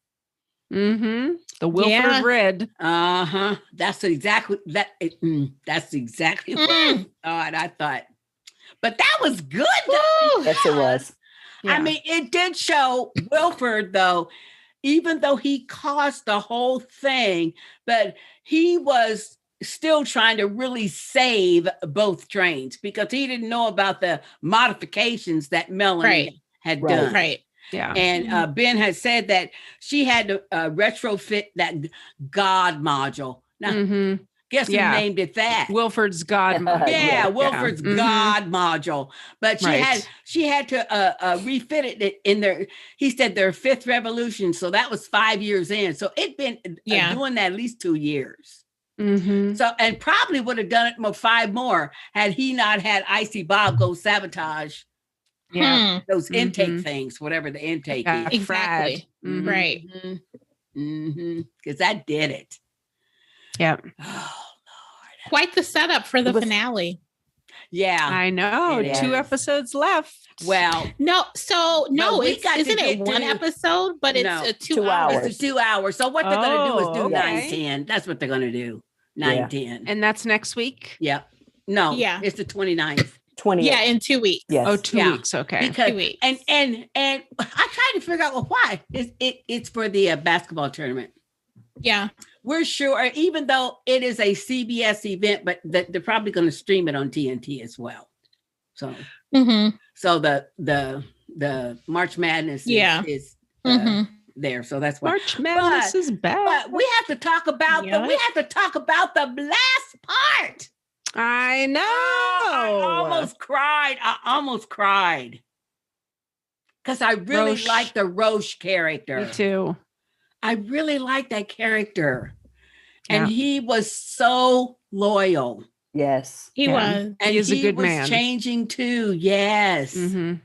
The Wilford red. That's exactly that's exactly what I thought. But that was good. Yes, it was. I mean, it did show Wilford, though, even though he caused the whole thing, but he was still trying to really save both trains because he didn't know about the modifications that Melanie had done. Yeah. And Ben had said that she had to retrofit that God module. Now, guess who named it that? Wilford's God module. Wilford's God module. But she had to refit it in their, he said their 5th revolution. So that was 5 years in. So it'd been doing that at least 2 years. So, and probably would have done it for 5 more had he not had Icy Bob go sabotage those intake things, whatever the intake is. Exactly. Right. Because that did it. Yeah. Oh, Lord. Quite the setup for the finale. Yeah. I know. 2 episodes left. Well, isn't it one episode, but it's a 2 hours. It's a 2 hours. So what they're going to do is do 9-10. That's what they're going to do. 9-10. And that's next week? Yeah. No. Yeah. It's the 29th. 20. Yeah, in 2 weeks. Yes. Oh, 2 weeks. Okay. Because, 2 weeks. And I tried to figure out why. It's for the basketball tournament. Yeah. We're sure, even though it is a CBS event, but they're probably going to stream it on TNT as well. So, so the March Madness is there. So that's why March Madness is back. But we have to talk about the last part. I know. I almost cried. Because I really like the Roche character. Me too. I really like that character. And he was so loyal. Yes. He was. And he is a good man. Changing too. Yes. Mm-hmm.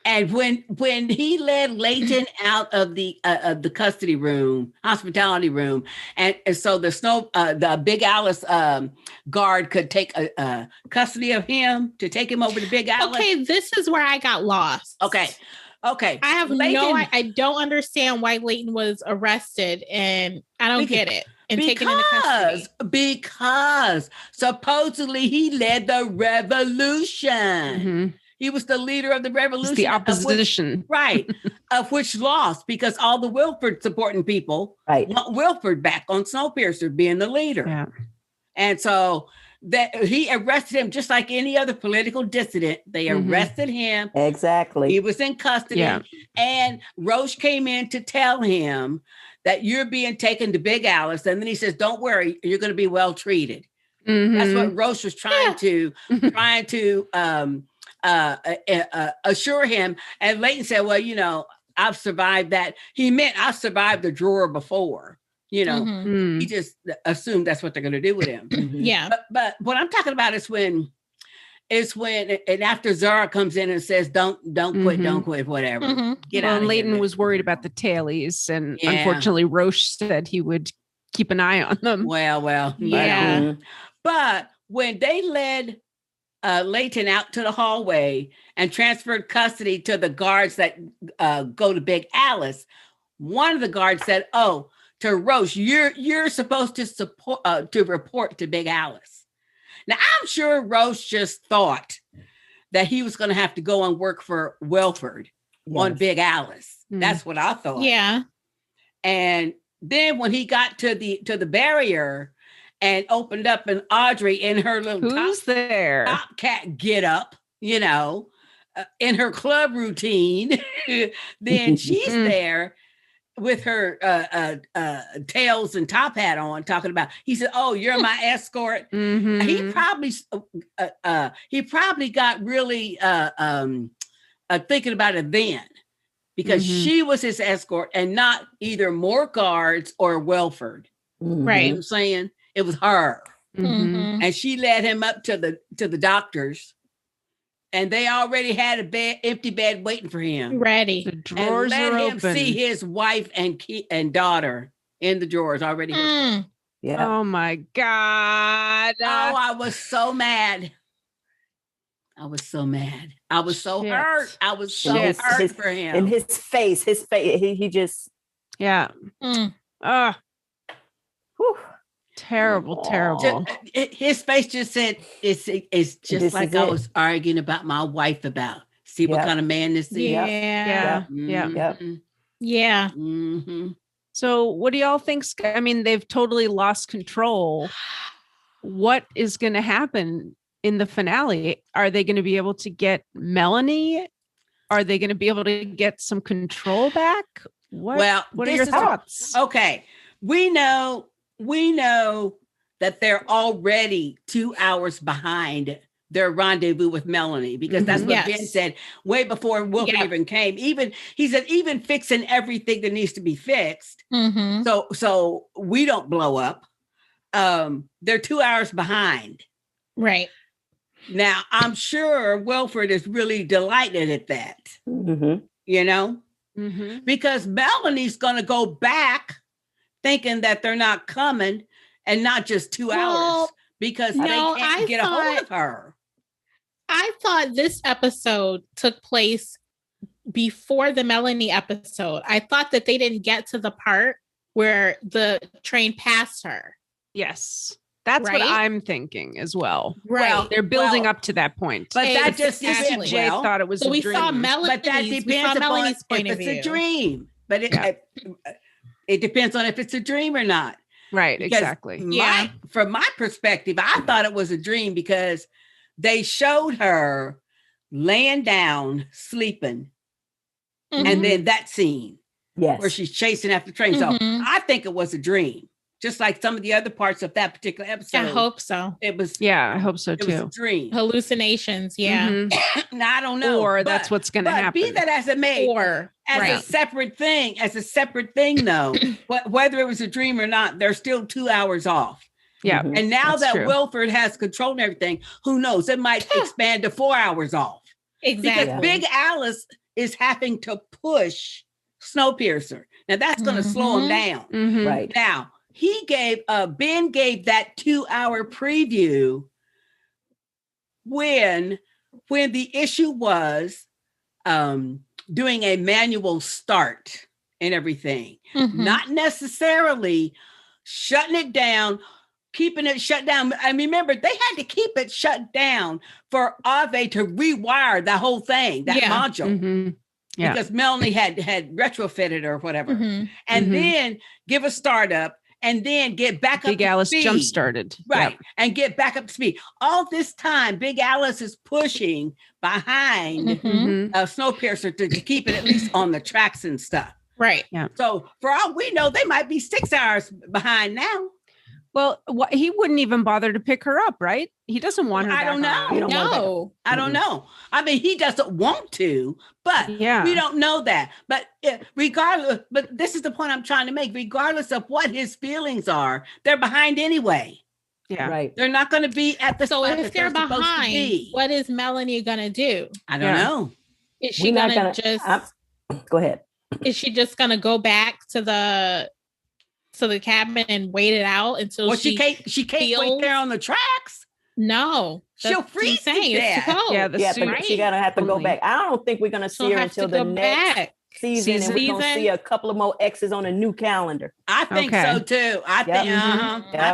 And when he led Leighton out of the custody room, hospitality room, and so the Big Alice guard could take custody of him to take him over to Big Alice. Okay, this is where I got lost. Okay. I have I don't understand why Leighton was arrested, and I don't get it. And taken into custody. Because supposedly he led the revolution. Mm-hmm. He was the leader of the revolution. It's the opposition. Of which lost because all the Wilford supporting people want Wilford back on Snowpiercer being the leader. Yeah. And so that he arrested him just like any other political dissident. They arrested him. Exactly. He was in custody. Yeah. And Roche came in to tell him that you're being taken to Big Alice. And then he says, don't worry, you're going to be well treated. Mm-hmm. That's what Roche was trying to assure him. And Leighton said, well, I've survived that. He meant I've survived the drawer before, He just assumed that's what they're going to do with him. Yeah. But what I'm talking about is when and after Zara comes in and says, don't quit, whatever. Mm-hmm. Get out. And Leighton was worried about the Tailies, and unfortunately Roche said he would keep an eye on them. Well, yeah. But when they led Leighton out to the hallway and transferred custody to the guards that go to Big Alice, one of the guards said, "Oh, to Roche, you're supposed to report to Big Alice." Now, I'm sure Roche just thought that he was going to have to go and work for Wilford on Big Alice. That's what I thought. Yeah. And then when he got to the barrier and opened up, and Audrey in her little top cat get up, in her club routine, then she's there with her tails and top hat on, talking about. He said, "Oh, you're my escort." Mm-hmm. He probably got really thinking about it then, because she was his escort and not either more guards or Wilford. Right. You know what I'm saying? It was her. Mm-hmm. And she led him up to the doctors, and they already had empty bed waiting for him. Ready. The drawers and are let him open. See his wife and daughter in the drawers already. Yeah. Oh my God. Oh, I was so mad. I was so hurt. I was so hurt for him. And his face, he just. Yeah. Terrible. His face just said, it's just like I was arguing about my wife about. See what kind of man this is? Yeah. Yeah. Mm-hmm. So what do y'all think? I mean, they've totally lost control. What is going to happen in the finale? Are they going to be able to get Melanie? Are they going to be able to get some control back? What are your thoughts? Okay. We know that they're already 2 hours behind their rendezvous with Melanie, because that's what Ben said way before Wilford even came. He said, even fixing everything that needs to be fixed. Mm-hmm. So we don't blow up. They're 2 hours behind. Right. Now, I'm sure Wilford is really delighted at that, because Melanie's going to go back thinking that they're not coming, and not just 2 hours, because they can't get a hold of her. I thought this episode took place before the Melanie episode. I thought that they didn't get to the part where the train passed her. Yes. That's what I'm thinking as well. Right. Well, they're building up to that point. But that just depends. Jay thought it was a we dream. Saw Melanie, but that depends upon if it's a dream. But it depends on if it's a dream or not. Right, exactly. From my perspective, I thought it was a dream because they showed her laying down, sleeping. And then that scene where she's chasing after the train. So I think it was a dream. Just like some of the other parts of that particular episode. I hope so. It was. Yeah, I hope so too. It was a dream. Hallucinations. Yeah. Now, I don't know. Or that's what's going to happen. Be that as it may. Or as a separate thing. As a separate thing, though. Whether it was a dream or not, they're still 2 hours off. Yeah. And now that Wilford has control and everything, who knows? It might expand to 4 hours off. Exactly. Because Big Alice is having to push Snowpiercer. Now that's going to slow him down. Right. Now, Ben gave that 2 hour preview when the issue was doing a manual start and everything, not necessarily shutting it down, keeping it shut down. I mean, remember, they had to keep it shut down for Ave to rewire the whole thing, that module. Because Melanie had retrofitted or whatever. And then give a startup. And then get back up. Big Alice jump started. Right. And get back up to speed. All this time, Big Alice is pushing behind Snowpiercer to keep it at least on the tracks and stuff. Right. Yeah. So for all we know, they might be 6 hours behind now. Well, he wouldn't even bother to pick her up, right? He doesn't want her. I don't know. I don't know. I mean, he doesn't want to, but we don't know that. But regardless, but this is the point I'm trying to make. Regardless of what his feelings are, they're behind anyway. Yeah, right. They're not going to be at the. So if they're behind, what is Melanie going to do? I don't know. Is she going to just go ahead? Is she just going to go back to the cabin and wait it out until she can't wait there on the tracks? No, she'll freeze to death. She gotta have to go back. I don't think we're gonna see her until the next season, and we're gonna see a couple of more X's on a new calendar. I think so too. I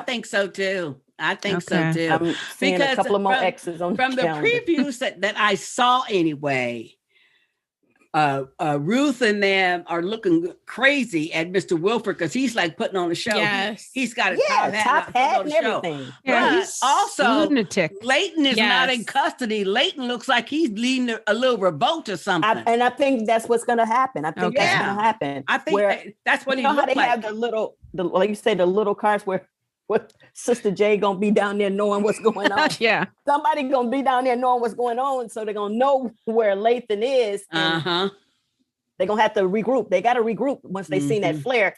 think so too. I think so too. I'm seeing a couple of more X's on from the previews that I saw anyway. Ruth and them are looking crazy at Mr. Wilford because he's like putting on a show. Yes. He's got a top hat and everything. Yeah, he's also lunatic. Leighton is not in custody. Leighton looks like he's leading a little revolt or something. And I think that's what's going to happen. I think that's going to happen. I think that's what he looks like. Have like you say, the little cars where Sister J gonna be down there knowing what's going on. Somebody gonna be down there knowing what's going on, so they're gonna know where Lathan is. They're gonna have to regroup. They got to regroup once they seen that flare.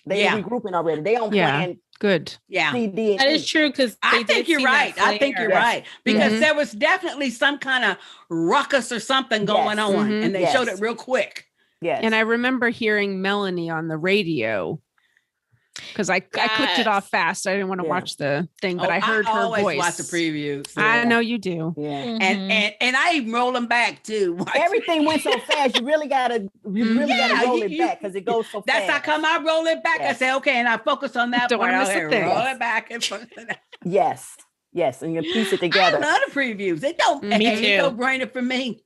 They regrouping already. They on plan. Good. Yeah, that is true. Because I think you're right. Because there was definitely some kind of ruckus or something going on, and they showed it real quick. Yes, and I remember hearing Melanie on the radio. Because I clicked it off fast. I didn't want to watch the thing, but I heard her voice. I always watch the previews. I know you do. Yeah. And I even roll them back too. Everything went so fast. You really gotta roll it back because it goes so fast. That's how come I roll it back. I say, okay, and I focus on that Don't part. miss a thing. Roll it back and focus on that. Yes, and you piece it together. I love the previews. They don't brain it for me.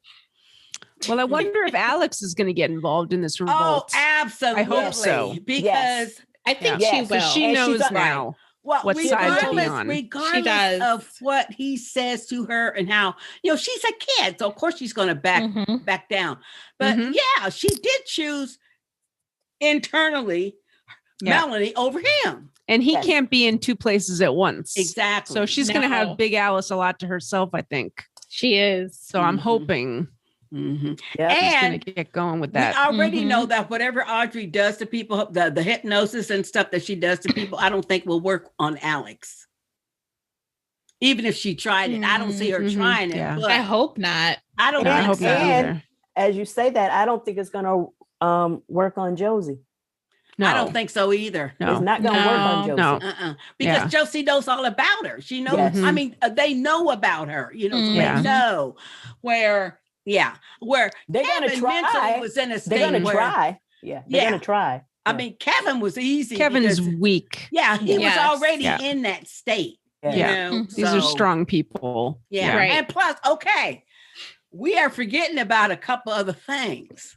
Well, I wonder if Alex is going to get involved in this revolt. Oh, absolutely. I hope so. Because I think she will. She knows now. Well, what side to be on. Regardless of what he says to her and how, she's a kid, so of course she's going to back down. But she did choose internally Melanie over him. And he can't be in two places at once. Exactly. So she's going to have Big Alice a lot to herself, I think. She is. So I'm hoping. And he's going to get going with that. We already know that whatever Audrey does to people, the hypnosis and stuff that she does to people, I don't think will work on Alex. Even if she tried it, I don't see her trying it. Yeah. I hope not. I don't think so. And as you say that, I don't think it's going to work on Josie. No. I don't think so either. No. It's not going to work on Josie. No. Because Josie knows all about her. She knows, Yes. I mean, they know about her, so Yeah. they know where They're going to Kevin try. mentally was in a state They're going to where, try. Yeah. They're going to try. I mean, Kevin was easy. Kevin's because, weak. Yeah, he was Yes. already Yeah. in that state. Yeah. You know? These are So, strong people. Yeah. Right. And plus, we are forgetting about a couple other things.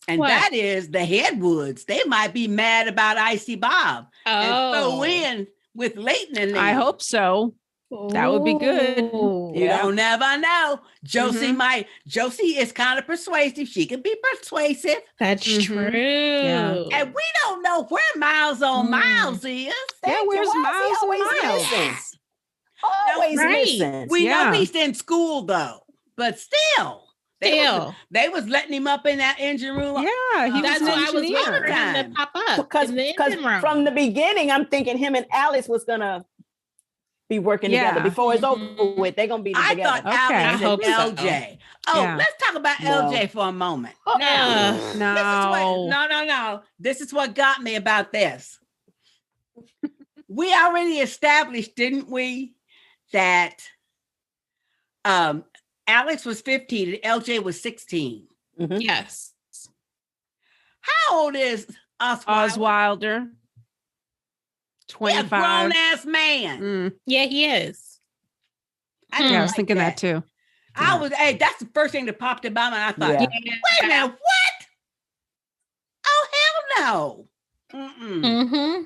And What? that is the Headwoods. They might be mad about Icy Bob. And throw in with Leighton in there. I hope so. That would be good. You don't never know. Josie is kind of persuasive. She can be persuasive. That's true. And we don't know where Miles on Miles is. Yeah, where's Miles always and Miles? missing? Always missing. We know he's in school though, but still. They was letting him up in that engine room. Yeah, he That's was why an I was engineer. wondering him to pop up Because in the engine room. from the beginning, I'm thinking him and Alice was going to be working together. Before it's over with, they're going to be together. I thought Alice and so. LJ. Oh, let's talk about LJ for a moment. No. This is what got me about this. We already established, didn't we, that Alex was 15 and LJ was 16. Mm-hmm. Yes. How old is Oswilder? 25. Grown ass man. Yeah, he is. I was thinking that too. That's the first thing that popped in my mind. I thought, wait a minute, what? Oh, hell no. Mm-hmm.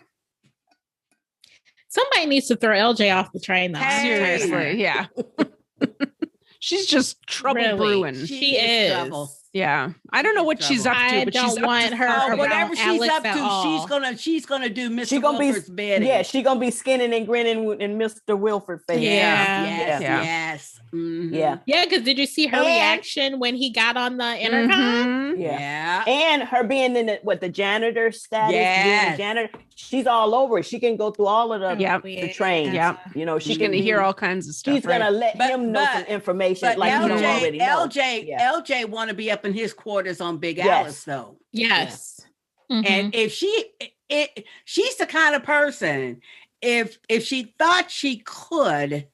Somebody needs to throw LJ off the train, though. Seriously, yeah. She's just trouble brewing. She is. Trouble. Yeah, I don't know what she's up to, but she's want her. Whatever she's up to, she's gonna do Mr. Wilford's bidding. Yeah, she's gonna be skinning and grinning in Mr. Wilford face. Yes. Mm-hmm. Yeah. Because did you see her reaction when he got on the intercom? Yeah. And her being in the janitor status, being a janitor, she's all over it. She can go through all of the trains. Yeah. She's gonna hear all kinds of stuff. She's gonna let him know some information like LJ, you don't already know. LJ want to be up in his quarters on Big Alice though. Yes. Mm-hmm. And if she's the kind of person, if she thought she could,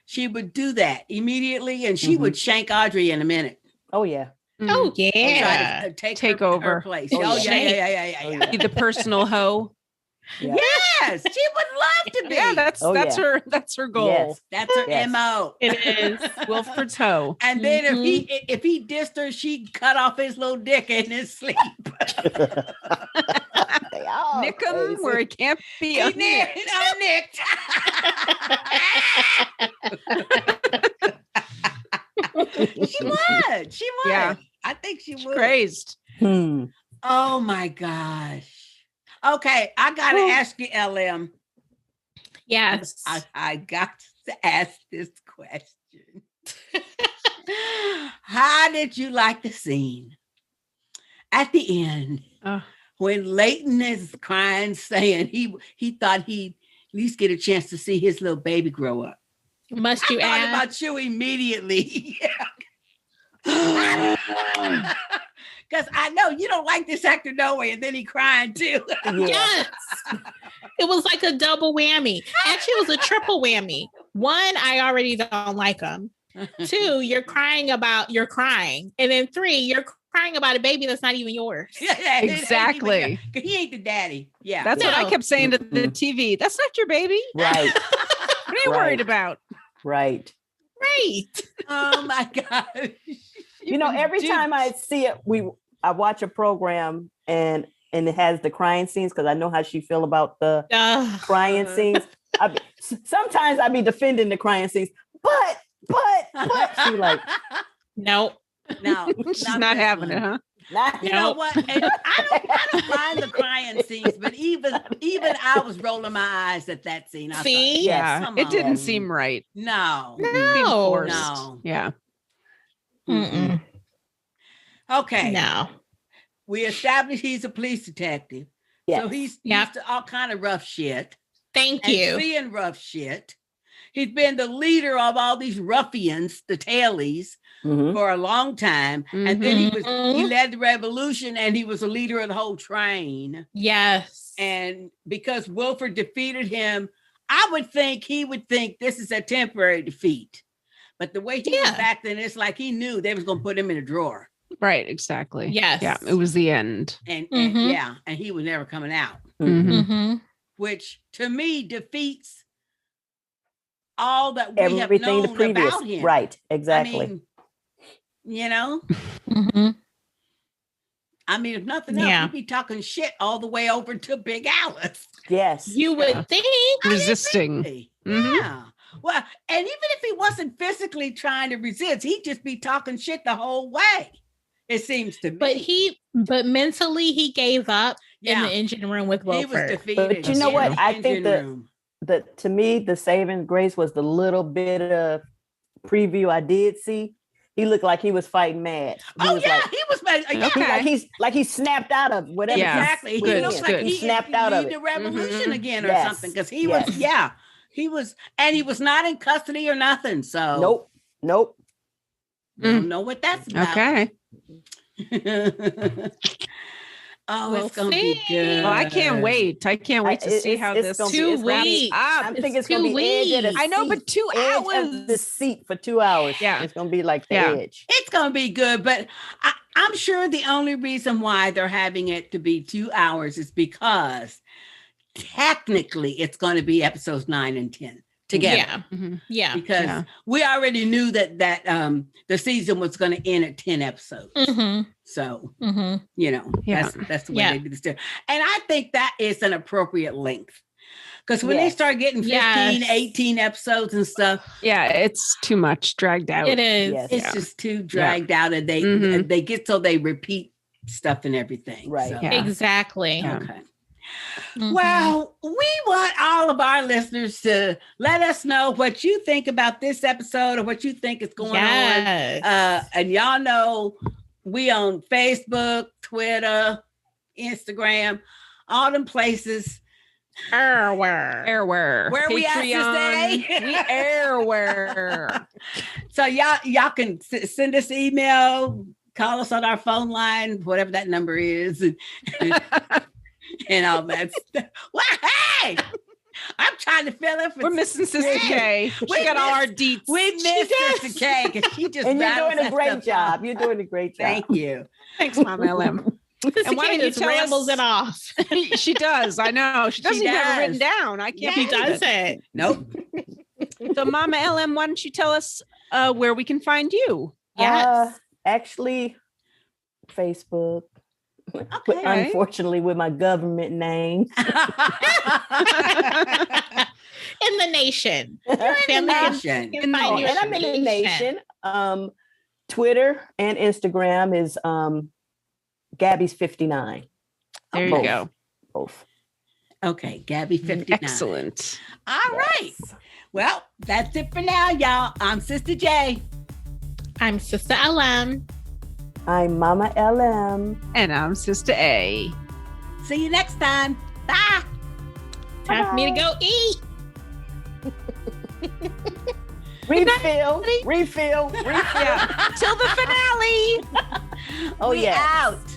she would do that immediately, and she would shank Audrey in a minute. Oh yeah. Oh yeah. Try to take over her place. Yeah. Be the personal hoe. Yeah. Yes, she would love to be. Yeah, that's her goal. Yes. That's her MO. It is Wilford's hoe. And then if he dissed her, she'd cut off his little dick in his sleep. Nick him where he can't be nicked. She would. Yeah. I think she would. Crazed. Oh my gosh. Okay, I gotta ask you, LM. Yes. I got to ask this question. How did you like the scene at the end when Leighton is crying, saying he thought he'd at least get a chance to see his little baby grow up? Must you add? add? About you immediately. Because I know you don't like this actor no way, and then he crying too. Yes. It was like a double whammy. Actually, it was a triple whammy. One, I already don't like him. Two, you're crying. And then three, you're crying about a baby that's not even yours. Exactly. He ain't the daddy. Yeah. That's what I kept saying to the TV. That's not your baby. Right. What are you worried about? Right. Oh my gosh. Every time I see it, I watch a program and it has the crying scenes because I know how she feel about the crying scenes. Sometimes I be defending the crying scenes, but she like, nope. No, she's not having it, huh? You know what? And I don't mind the crying scenes, but even I was rolling my eyes at that scene. I thought, it didn't seem right. No. Yeah. Mm-mm. Okay. No. We established he's a police detective. Yes. So he's used to all kind of rough shit. Thank you. Seeing rough shit. he's been the leader of all these ruffians, the Tailies, for a long time. And then he led the revolution, and he was a leader of the whole train. Yes. And because Wilford defeated him, I would think he would think this is a temporary defeat. But the way he was back then, it's like he knew they was going to put him in a drawer. Right, exactly. Yes. Yeah, it was the end. And he was never coming out. Which to me defeats all that we have known about him. Right, exactly. I mean, you know? I mean, if nothing else, we'd be talking shit all the way over to Big Alice. Yes. You would think. Resisting. Yeah. Well, and even if he wasn't physically trying to resist, he'd just be talking shit the whole way. It seems to me. But mentally he gave up in the engine room with Wilford. He was defeated. But you know what? I think that to me, the saving grace was the little bit of preview I did see. He looked like he was fighting mad. He was mad. Like he snapped out of whatever. Yeah, exactly. He looks like he snapped out of the revolution again or something. Because he was, and he was not in custody or nothing. So nope. I don't know what that's about. Okay. It's gonna be good. Well, I can't wait. I can't wait to see how this 2 weeks. I think it's gonna be edge. I know, but 2 hours. The seat for 2 hours. Yeah, it's gonna be like the edge. It's gonna be good, but I'm sure the only reason why they're having it to be 2 hours is because technically it's going to be episodes 9 and 10 together. Because we already knew that the season was going to end at 10 episodes. So you know, that's the way they do this. And I think that is an appropriate length. Because when they start getting 15, 18 episodes and stuff. Yeah, it's too much dragged out. It is. Yes. It's just too dragged out, and they get so they repeat stuff and everything. Right. So. Exactly. Okay. Well, we want all of our listeners to let us know what you think about this episode or what you think is going on. And y'all know we on Facebook, Twitter, Instagram, all them places. Where we at today? We everywhere. So y'all can send us email, call us on our phone line, whatever that number is, and all that stuff. Well, hey, I'm trying to fill in for. We're missing Sister K. She got all our deets. We missed Sister K because she just. And you're doing a great job. You're doing a great job. Thank you. Thanks, Mama LM. And why don't you tell rambles it off? She does. I know. She doesn't have it written down. I can't. She does it. Nope. So, Mama LM, why don't you tell us where we can find you? Yes. Actually, Facebook. Okay. Unfortunately, with my government name. In the nation. In the nation. And I'm in the nation. Twitter and Instagram is Gabby's 59. There you go. Both. Okay, Gabby 59. Excellent. All right. Well, that's it for now, y'all. I'm Sister J. I'm Sister LM. I'm Mama LM. And I'm Sister A. See you next time. Bye. Time for me to go eat. Refill. Till the finale. Oh, yeah. Out.